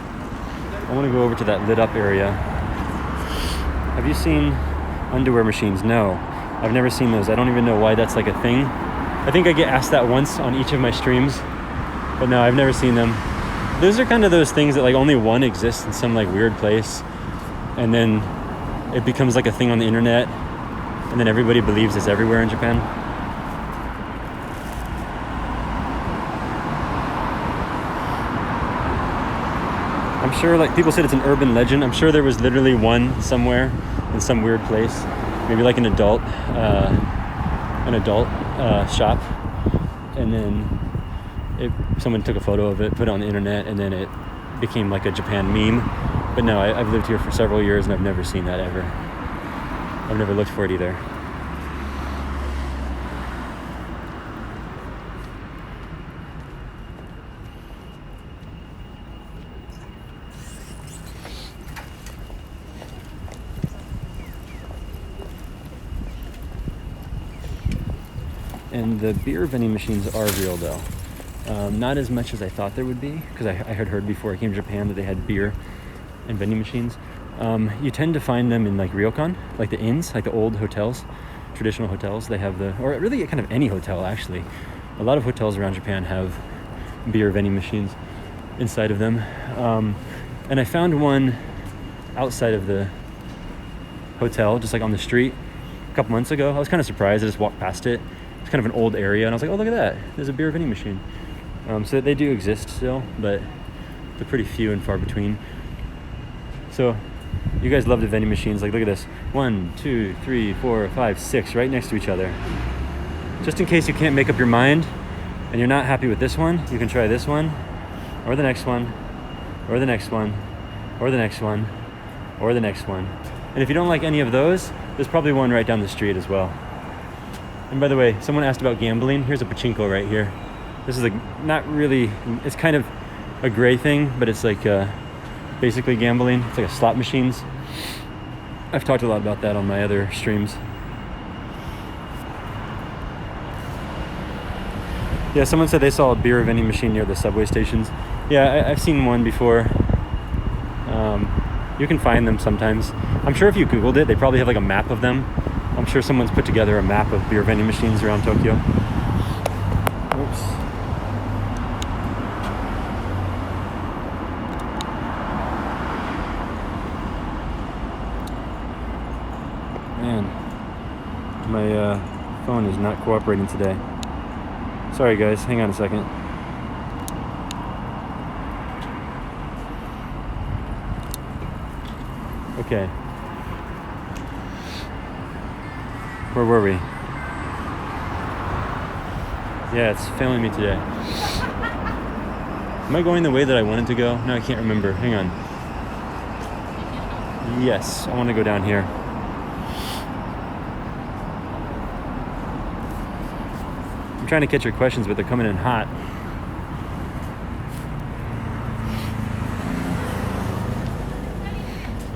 I want to go over to that lit up area. Have you seen underwear machines? No, I've never seen those. I don't even know why that's like a thing. I think I get asked that once on each of my streams, but no, I've never seen them. Those are kind of those things that like only one exists in some like weird place, and then it becomes like a thing on the internet, and then everybody believes it's everywhere in Japan. I'm sure like people said it's an urban legend. I'm sure there was literally one somewhere in some weird place, maybe like an adult shop, and then someone took a photo of it, put it on the internet, and then it became like a Japan meme. But no, I've lived here for several years and I've never seen that ever. I've never looked for it either. And the beer vending machines are real though. Not as much as I thought there would be, because I had heard before I came to Japan that they had beer and vending machines. You tend to find them in like ryokan, like the inns, like the old hotels, traditional hotels. They have or really kind of any hotel actually. A lot of hotels around Japan have beer vending machines inside of them. And I found one outside of the hotel, just like on the street a couple months ago. I was kind of surprised. I just walked past it. It's kind of an old area, and I was like, oh, look at that. There's a beer vending machine. So they do exist still, but they're pretty few and far between. So you guys love the vending machines. Like, look at this. 1, 2, 3, 4, 5, 6, right next to each other. Just in case you can't make up your mind and you're not happy with this one, you can try this one, or the next one, or the next one, or the next one, or the next one. And if you don't like any of those, there's probably one right down the street as well. And by the way, someone asked about gambling. Here's a pachinko right here. This is not really, it's kind of a gray thing, but it's like basically gambling. It's like a slot machines. I've talked a lot about that on my other streams. Yeah, someone said they saw a beer vending machine near the subway stations. Yeah, I've seen one before. You can find them sometimes. I'm sure if you Googled it, they probably have like a map of them. I'm sure someone's put together a map of beer vending machines around Tokyo. Oops. Man, my phone is not cooperating today. Sorry guys, hang on a second. Okay. Where were we? Yeah, it's failing me today. Am I going the way that I wanted to go? No, I can't remember. Hang on. Yes, I want to go down here. I'm trying to catch your questions, but they're coming in hot.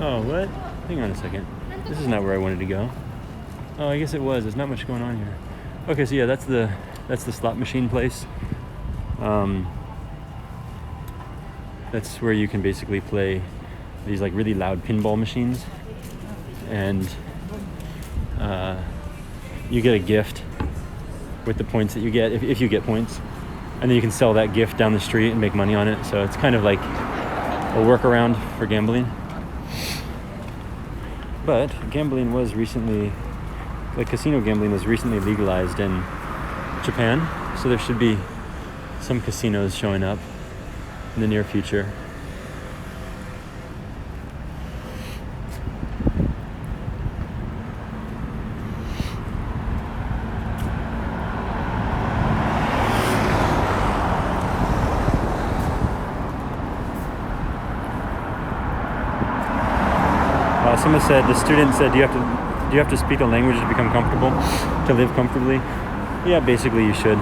Oh, what? Hang on a second. This is not where I wanted to go. Oh, I guess it was. There's not much going on here. Okay, so yeah, that's the slot machine place. That's where you can basically play these like really loud pinball machines, and you get a gift with the points that you get if you get points, and then you can sell that gift down the street and make money on it. So it's kind of like a workaround for gambling. But gambling was recently, like casino gambling was recently legalized in Japan, so there should be some casinos showing up in the near future. Someone said, the student said, do you have to speak the language to become comfortable, to live comfortably? Yeah, basically you should.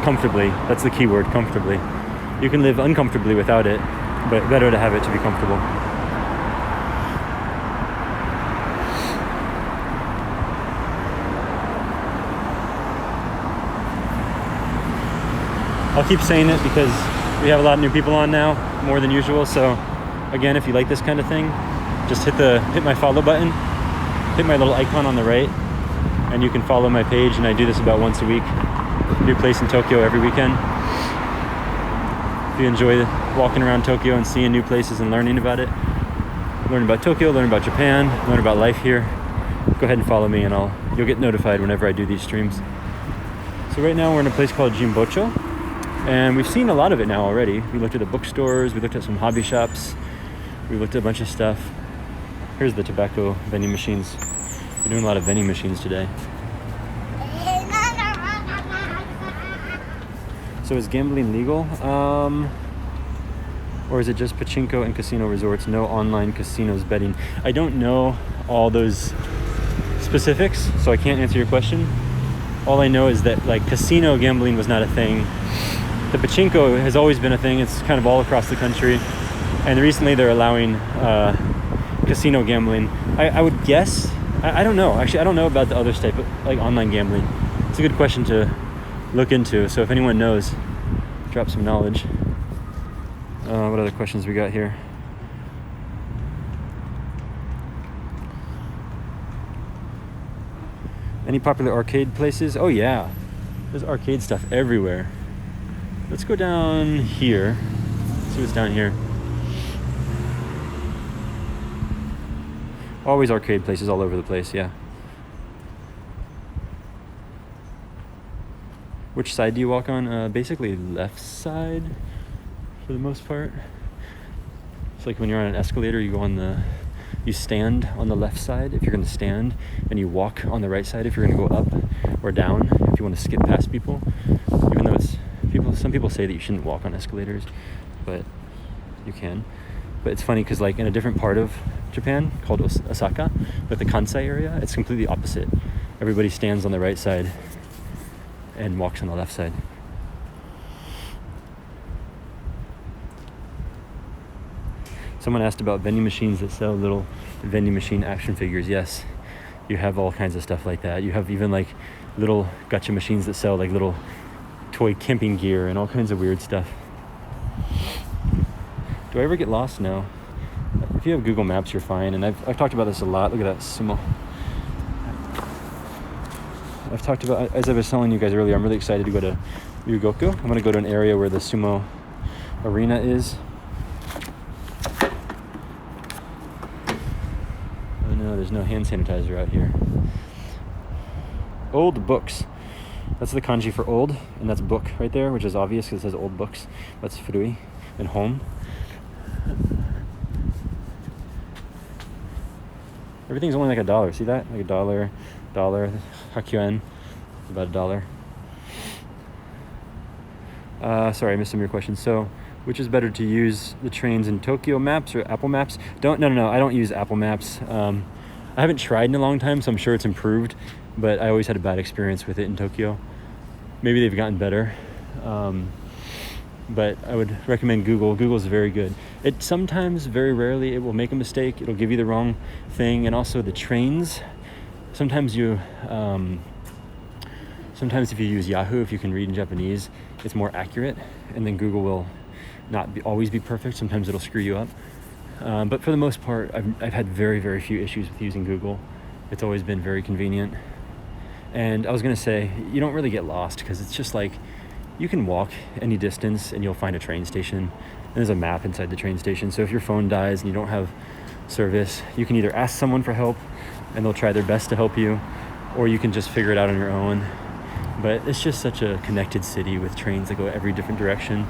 Comfortably, that's the key word, comfortably. You can live uncomfortably without it, but better to have it to be comfortable. I'll keep saying it because we have a lot of new people on now, more than usual. So again, if you like this kind of thing, just hit my follow button, hit my little icon on the right, and you can follow my page. And I do this about once a week. New place in Tokyo every weekend. If you enjoy walking around Tokyo and seeing new places and learning about it, learn about Tokyo, learn about Japan, learn about life here, go ahead and follow me, and you'll get notified whenever I do these streams. So right now we're in a place called Jimbocho, and we've seen a lot of it now already. We looked at the bookstores, we looked at some hobby shops, we looked at a bunch of stuff. Here's the tobacco vending machines. We're doing a lot of vending machines today. So is gambling legal? Or is it just pachinko and casino resorts, no online casinos betting? I don't know all those specifics, so I can't answer your question. All I know is that like casino gambling was not a thing. The pachinko has always been a thing. It's kind of all across the country. And recently they're allowing casino gambling. I would guess, I don't know. Actually, I don't know about the other type of like online gambling. It's a good question to look into. So if anyone knows, drop some knowledge. What other questions we got here? Any popular arcade places? Oh yeah, there's arcade stuff everywhere. Let's go down here. See what's down here. Always arcade places all over the place, yeah. Which side do you walk on? Basically left side for the most part. It's like when you're on an escalator, you stand on the left side if you're going to stand, and you walk on the right side if you're going to go up or down if you want to skip past people. Even though some people say that you shouldn't walk on escalators, but you can. But it's funny because like in a different part of Japan called Osaka, but the Kansai area, it's completely opposite. Everybody stands on the right side and walks on the left side. Someone asked about vending machines that sell little vending machine action figures. Yes, you have all kinds of stuff like that. You have even like little gacha machines that sell like little toy camping gear and all kinds of weird stuff. Do I ever get lost? No. If you have Google Maps, you're fine. And I've talked about this a lot. Look at that sumo. I've talked about, as I was telling you guys earlier, I'm really excited to go to Ryugoku. I'm going to go to an area where the sumo arena is. Oh no, there's no hand sanitizer out here. Old books. That's the kanji for old, and that's book right there, which is obvious because it says old books. That's furui and home. Everything's only like $1. See that? Like $1, hakyuan, about $1. Sorry, I missed some of your questions. So, which is better to use, the trains in Tokyo Maps or Apple Maps? No, I don't use Apple Maps. I haven't tried in a long time, so I'm sure it's improved, but I always had a bad experience with it in Tokyo. Maybe they've gotten better. But I would recommend Google. Google's very good. It sometimes, very rarely, it will make a mistake. It'll give you the wrong thing. And also the trains, sometimes if you use Yahoo, if you can read in Japanese, it's more accurate. And then Google will not always be perfect. Sometimes it'll screw you up. But for the most part, I've had very, very few issues with using Google. It's always been very convenient. And I was going to say, you don't really get lost because it's just like, you can walk any distance and you'll find a train station. And there's a map inside the train station. So if your phone dies and you don't have service, you can either ask someone for help and they'll try their best to help you, or you can just figure it out on your own. But it's just such a connected city with trains that go every different direction.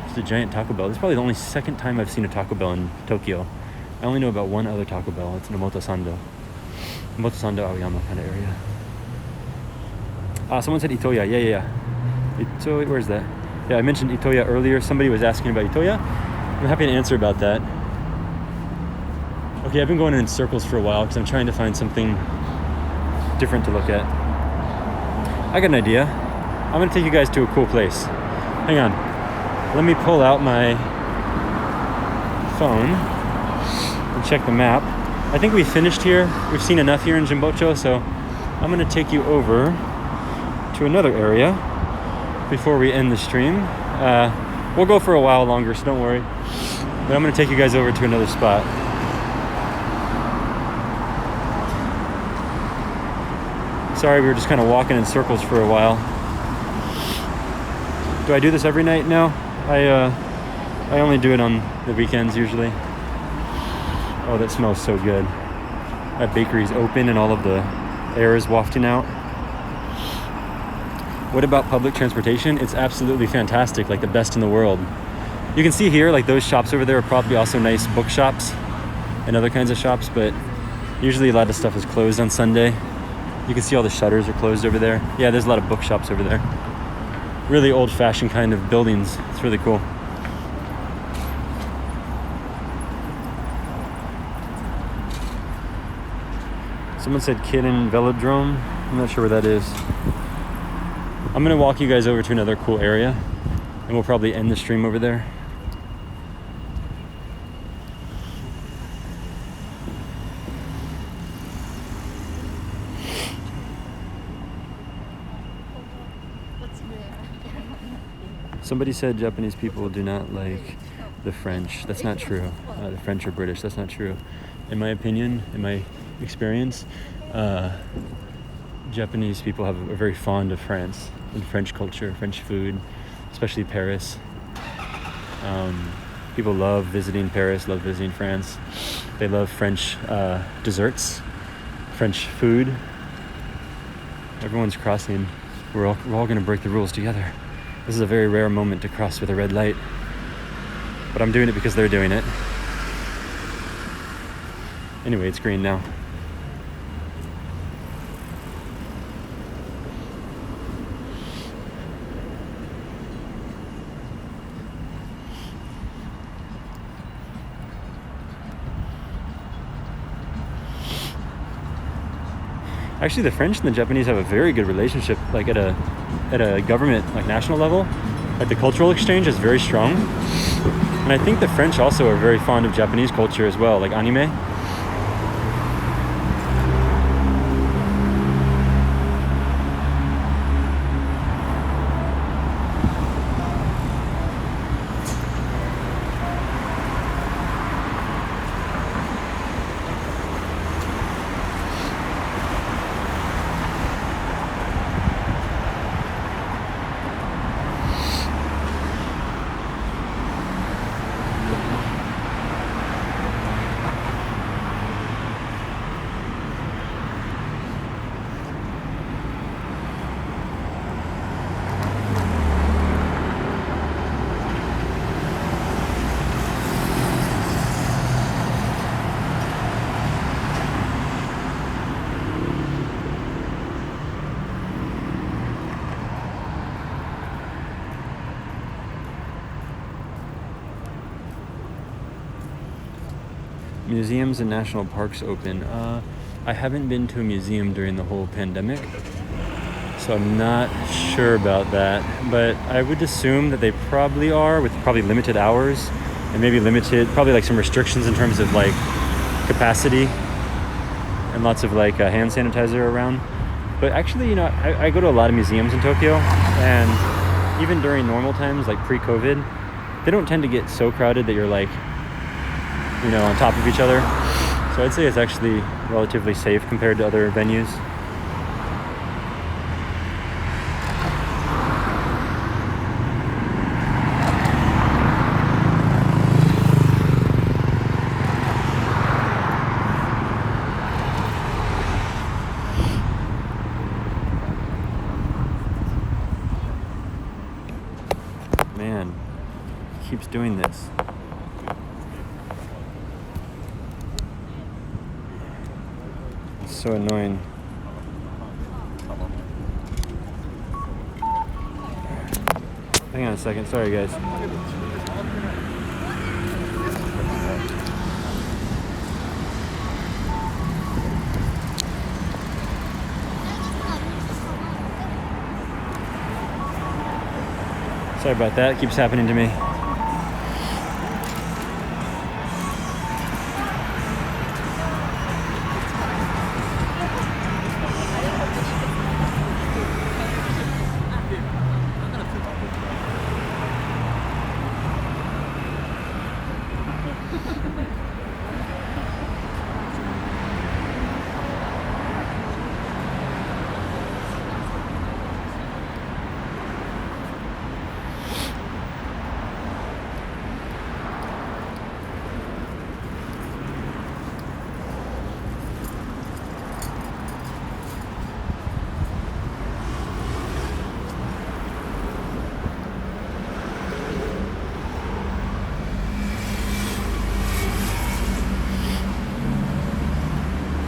It's a giant Taco Bell. This is probably the only second time I've seen a Taco Bell in Tokyo. I only know about one other Taco Bell. It's in Omotesando. Omotesando, Aoyama kind of area. Someone said Itoya. Yeah. Itoya, where's that? Yeah, I mentioned Itoya earlier. Somebody was asking about Itoya. I'm happy to answer about that. Okay, I've been going in circles for a while because I'm trying to find something different to look at. I got an idea. I'm going to take you guys to a cool place. Hang on. Let me pull out my phone and check the map. I think we finished here. We've seen enough here in Jimbocho, so I'm going to take you over to another area before we end the stream. We'll go for a while longer, so don't worry. But I'm going to take you guys over to another spot. Sorry, we were just kind of walking in circles for a while. Do I do this every night? No. I only do it on the weekends usually. Oh, that smells so good. That bakery's open and all of the air is wafting out. What about public transportation? It's absolutely fantastic, like the best in the world. You can see here, like those shops over there are probably also nice bookshops and other kinds of shops, but usually a lot of stuff is closed on Sunday. You can see all the shutters are closed over there. Yeah, there's a lot of bookshops over there. Really old-fashioned kind of buildings. It's really cool. Someone said Kirin Velodrome. I'm not sure where that is. I'm going to walk you guys over to another cool area, and we'll probably end the stream over there. Somebody said Japanese people do not like the French. That's not true. The French or British. That's not true. In my opinion, in my experience, Japanese people are very fond of France and French culture, French food, especially Paris. People love visiting Paris, love visiting France. They love French desserts, French food. Everyone's crossing. We're all going to break the rules together. This is a very rare moment to cross with a red light, but I'm doing it because they're doing it. Anyway, it's green now. Actually, the French and the Japanese have a very good relationship, like at a government, like national level. Like the cultural exchange is very strong. And I think the French also are very fond of Japanese culture as well, like anime. Museums and national parks open. I haven't been to a museum during the whole pandemic, So I'm not sure about that, but I would assume that they probably are, with probably limited hours and maybe limited, probably like some restrictions in terms of like capacity and lots of like hand sanitizer around. But actually, you know, I go to a lot of museums in Tokyo, and even during normal times, like pre-COVID, they don't tend to get so crowded that you're like, you know, on top of each other. So I'd say it's actually relatively safe compared to other venues. Man, it keeps doing this. It's so annoying. Hang on a second, sorry guys. Sorry about that, it keeps happening to me.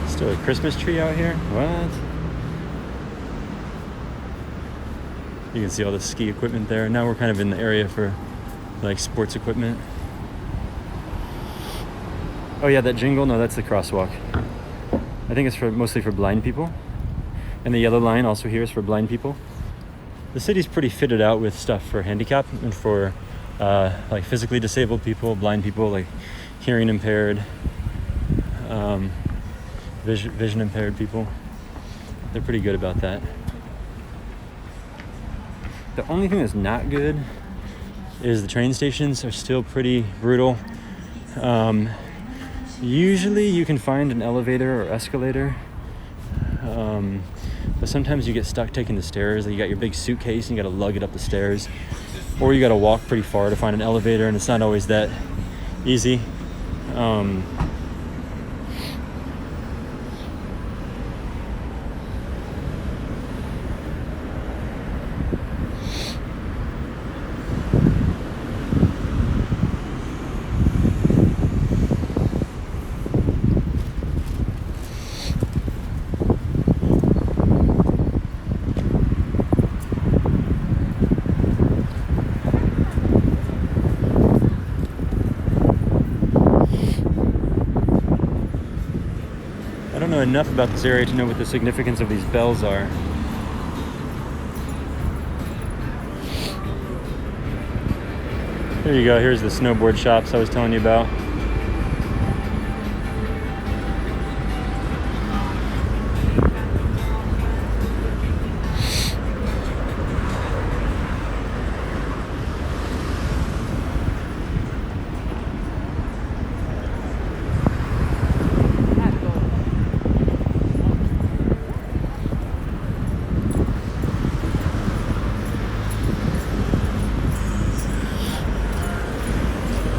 Still a Christmas tree out here? What? You can see all the ski equipment there. Now we're kind of in the area for like sports equipment. Oh yeah, that jingle? No, that's the crosswalk. I think it's mostly for blind people. And the yellow line also here is for blind people. The city's pretty fitted out with stuff for handicap and for like physically disabled people, blind people, like hearing impaired, vision impaired people. They're pretty good about that. The only thing that's not good is the train stations are still pretty brutal. Usually you can find an elevator or escalator, but sometimes you get stuck taking the stairs. Like you got your big suitcase and you got to lug it up the stairs, or you got to walk pretty far to find an elevator, and it's not always that easy. I don't know enough about this area to know what the significance of these bells are. Here you go, here's the snowboard shops I was telling you about.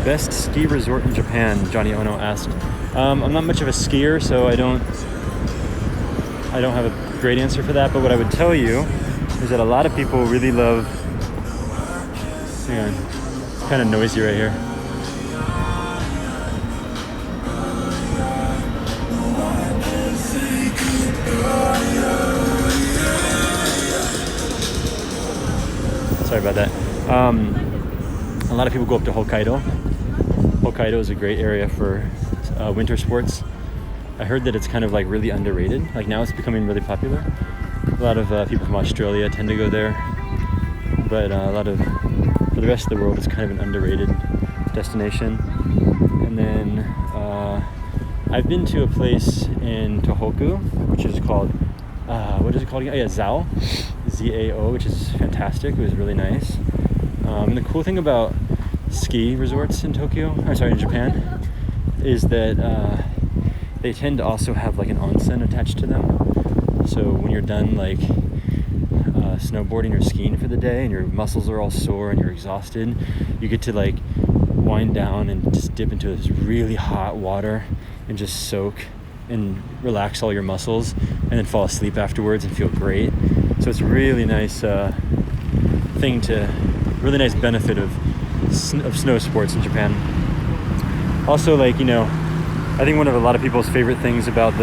Best ski resort in Japan, Johnny Ono asked. I'm not much of a skier, so I don't have a great answer for that, but what I would tell you is that a lot of people really love, hang on, it's kind of noisy right here. Sorry about that. A lot of people go up to Hokkaido. Hokkaido is a great area for winter sports. I heard that it's kind of like really underrated. Like now it's becoming really popular, A lot of people from Australia tend to go there, but for the rest of the world, it's kind of an underrated destination. And then I've been to a place in Tohoku, which is called, what is it called again? Oh, yeah, Zao, Z-A-O, which is fantastic. It was really nice. And the cool thing about ski resorts in in Japan, is that they tend to also have like an onsen attached to them. So when you're done like snowboarding or skiing for the day and your muscles are all sore and you're exhausted, you get to like wind down and just dip into this really hot water and just soak and relax all your muscles and then fall asleep afterwards and feel great. So it's a really nice really nice benefit of snow sports in Japan. Also, like, I think one of a lot of people's favorite things about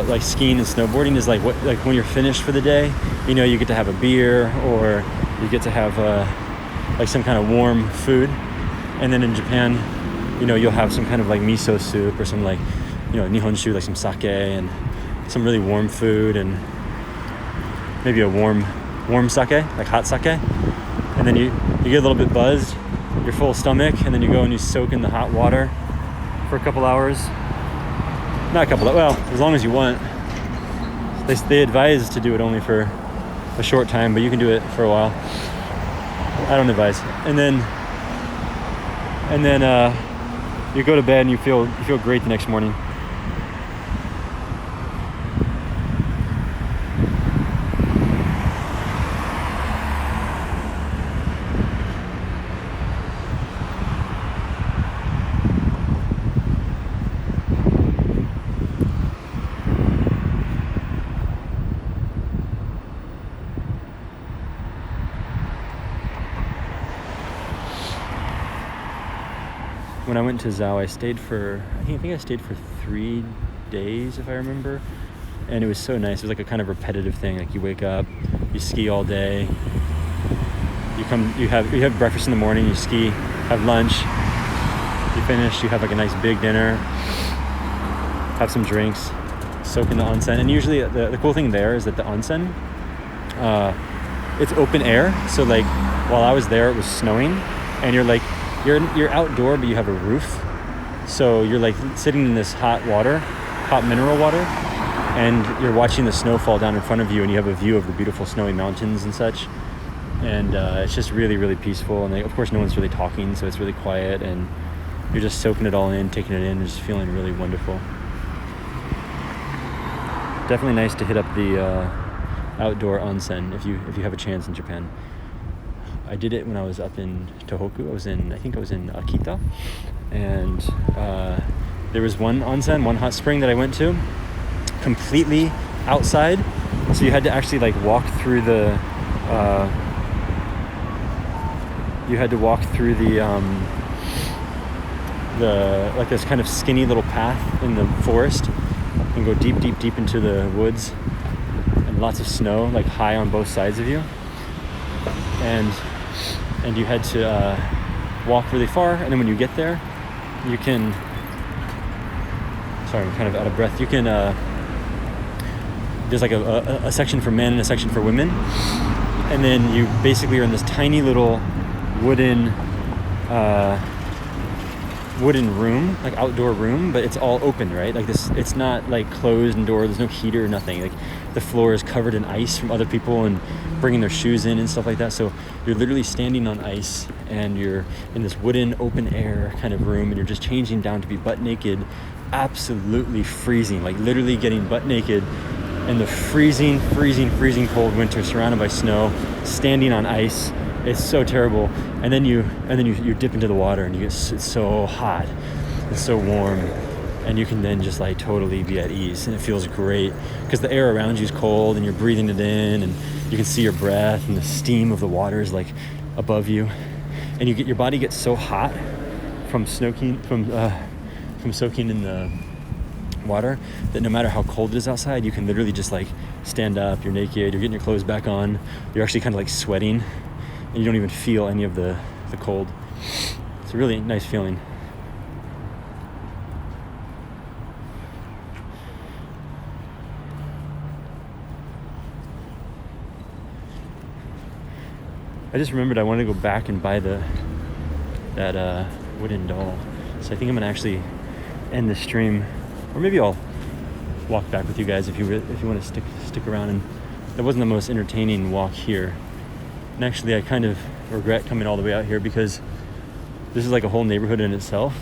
like skiing and snowboarding is like when you're finished for the day, you get to have a beer or you get to have like some kind of warm food. And then in Japan, you'll have some kind of like miso soup or some like, nihonshu, like some sake and some really warm food and maybe a warm sake, like hot sake. And then you get a little bit buzzed, you're full stomach, and then you go and you soak in the hot water for a couple hours. Not a couple, as long as you want. They advise to do it only for a short time, but you can do it for a while. I don't advise. And then you go to bed and you feel great the next morning. When I went to Zao, I think I stayed for 3 days, if I remember. And it was so nice. It was like a kind of repetitive thing. Like you wake up, you ski all day. You have breakfast in the morning, you ski, have lunch. You finish, you have like a nice big dinner, have some drinks, soak in the onsen. And usually the cool thing there is that the onsen, it's open air. So like while I was there, it was snowing and you're outdoor, but you have a roof. So you're like sitting in this hot mineral water, and you're watching the snow fall down in front of you, and you have a view of the beautiful snowy mountains and such. And it's just really, really peaceful. And of course, no one's really talking, so it's really quiet, and you're just soaking it all in, taking it in, and just feeling really wonderful. Definitely nice to hit up the outdoor onsen if you have a chance in Japan. I did it when I was up in Tohoku. I think I was in Akita, and there was one onsen, one hot spring that I went to, completely outside. So you had to actually like walk through the like this kind of skinny little path in the forest and go deep into the woods, and lots of snow like high on both sides of you. And you had to walk really far, and then when you get there, you can... Sorry, I'm kind of out of breath. You can... there's like a section for men and a section for women, and then you basically are in this tiny little wooden room, like outdoor room, but it's all open, right? Like this, it's not like closed and door. There's no heater or nothing. Like the floor is covered in ice from other people and bringing their shoes in and stuff like that. So you're literally standing on ice, and you're in this wooden open air kind of room, and you're just changing down to be butt naked, absolutely freezing, like literally getting butt naked in the freezing cold winter, surrounded by snow, standing on ice. It's so terrible. And then you dip into the water, and it's so hot, it's so warm, and you can then just like totally be at ease, and it feels great because the air around you is cold, and you're breathing it in, and you can see your breath, and the steam of the water is like above you, and your body gets so hot from soaking in the water that no matter how cold it is outside, you can literally just like stand up, you're naked, you're getting your clothes back on, you're actually kind of like sweating, and you don't even feel any of the cold. It's a really nice feeling. I just remembered I wanted to go back and buy that wooden doll. So I think I'm gonna actually end the stream, or maybe I'll walk back with you guys if you want to stick around. And that wasn't the most entertaining walk here. And actually, I kind of regret coming all the way out here because this is like a whole neighborhood in itself,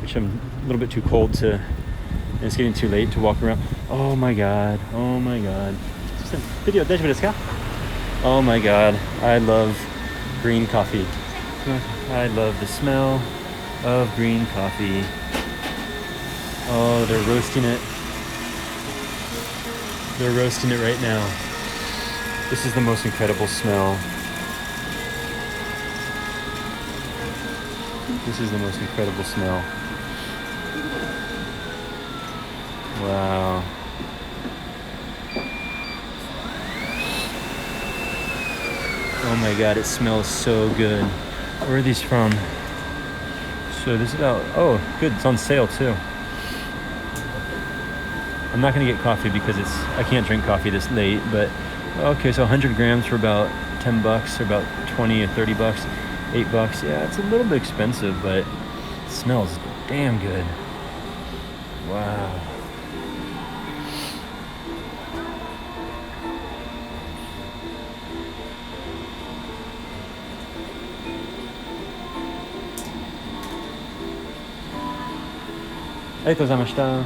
which I'm a little bit too cold to, and it's getting too late to walk around. Oh my god. Oh my god. Video desu desu ka? Oh my god. I love green coffee. I love the smell of green coffee. Oh, they're roasting it. They're roasting it right now. This is the most incredible smell. This is the most incredible smell. Wow. Oh my god, it smells so good. Where are these from? So this is about, oh good, it's on sale too. I'm not gonna get coffee because I can't drink coffee this late, but okay, so 100 grams for about $10 or about 20 or 30 bucks, $8. Yeah, it's a little bit expensive, but it smells damn good. Wow. Arigatou gozaimashita.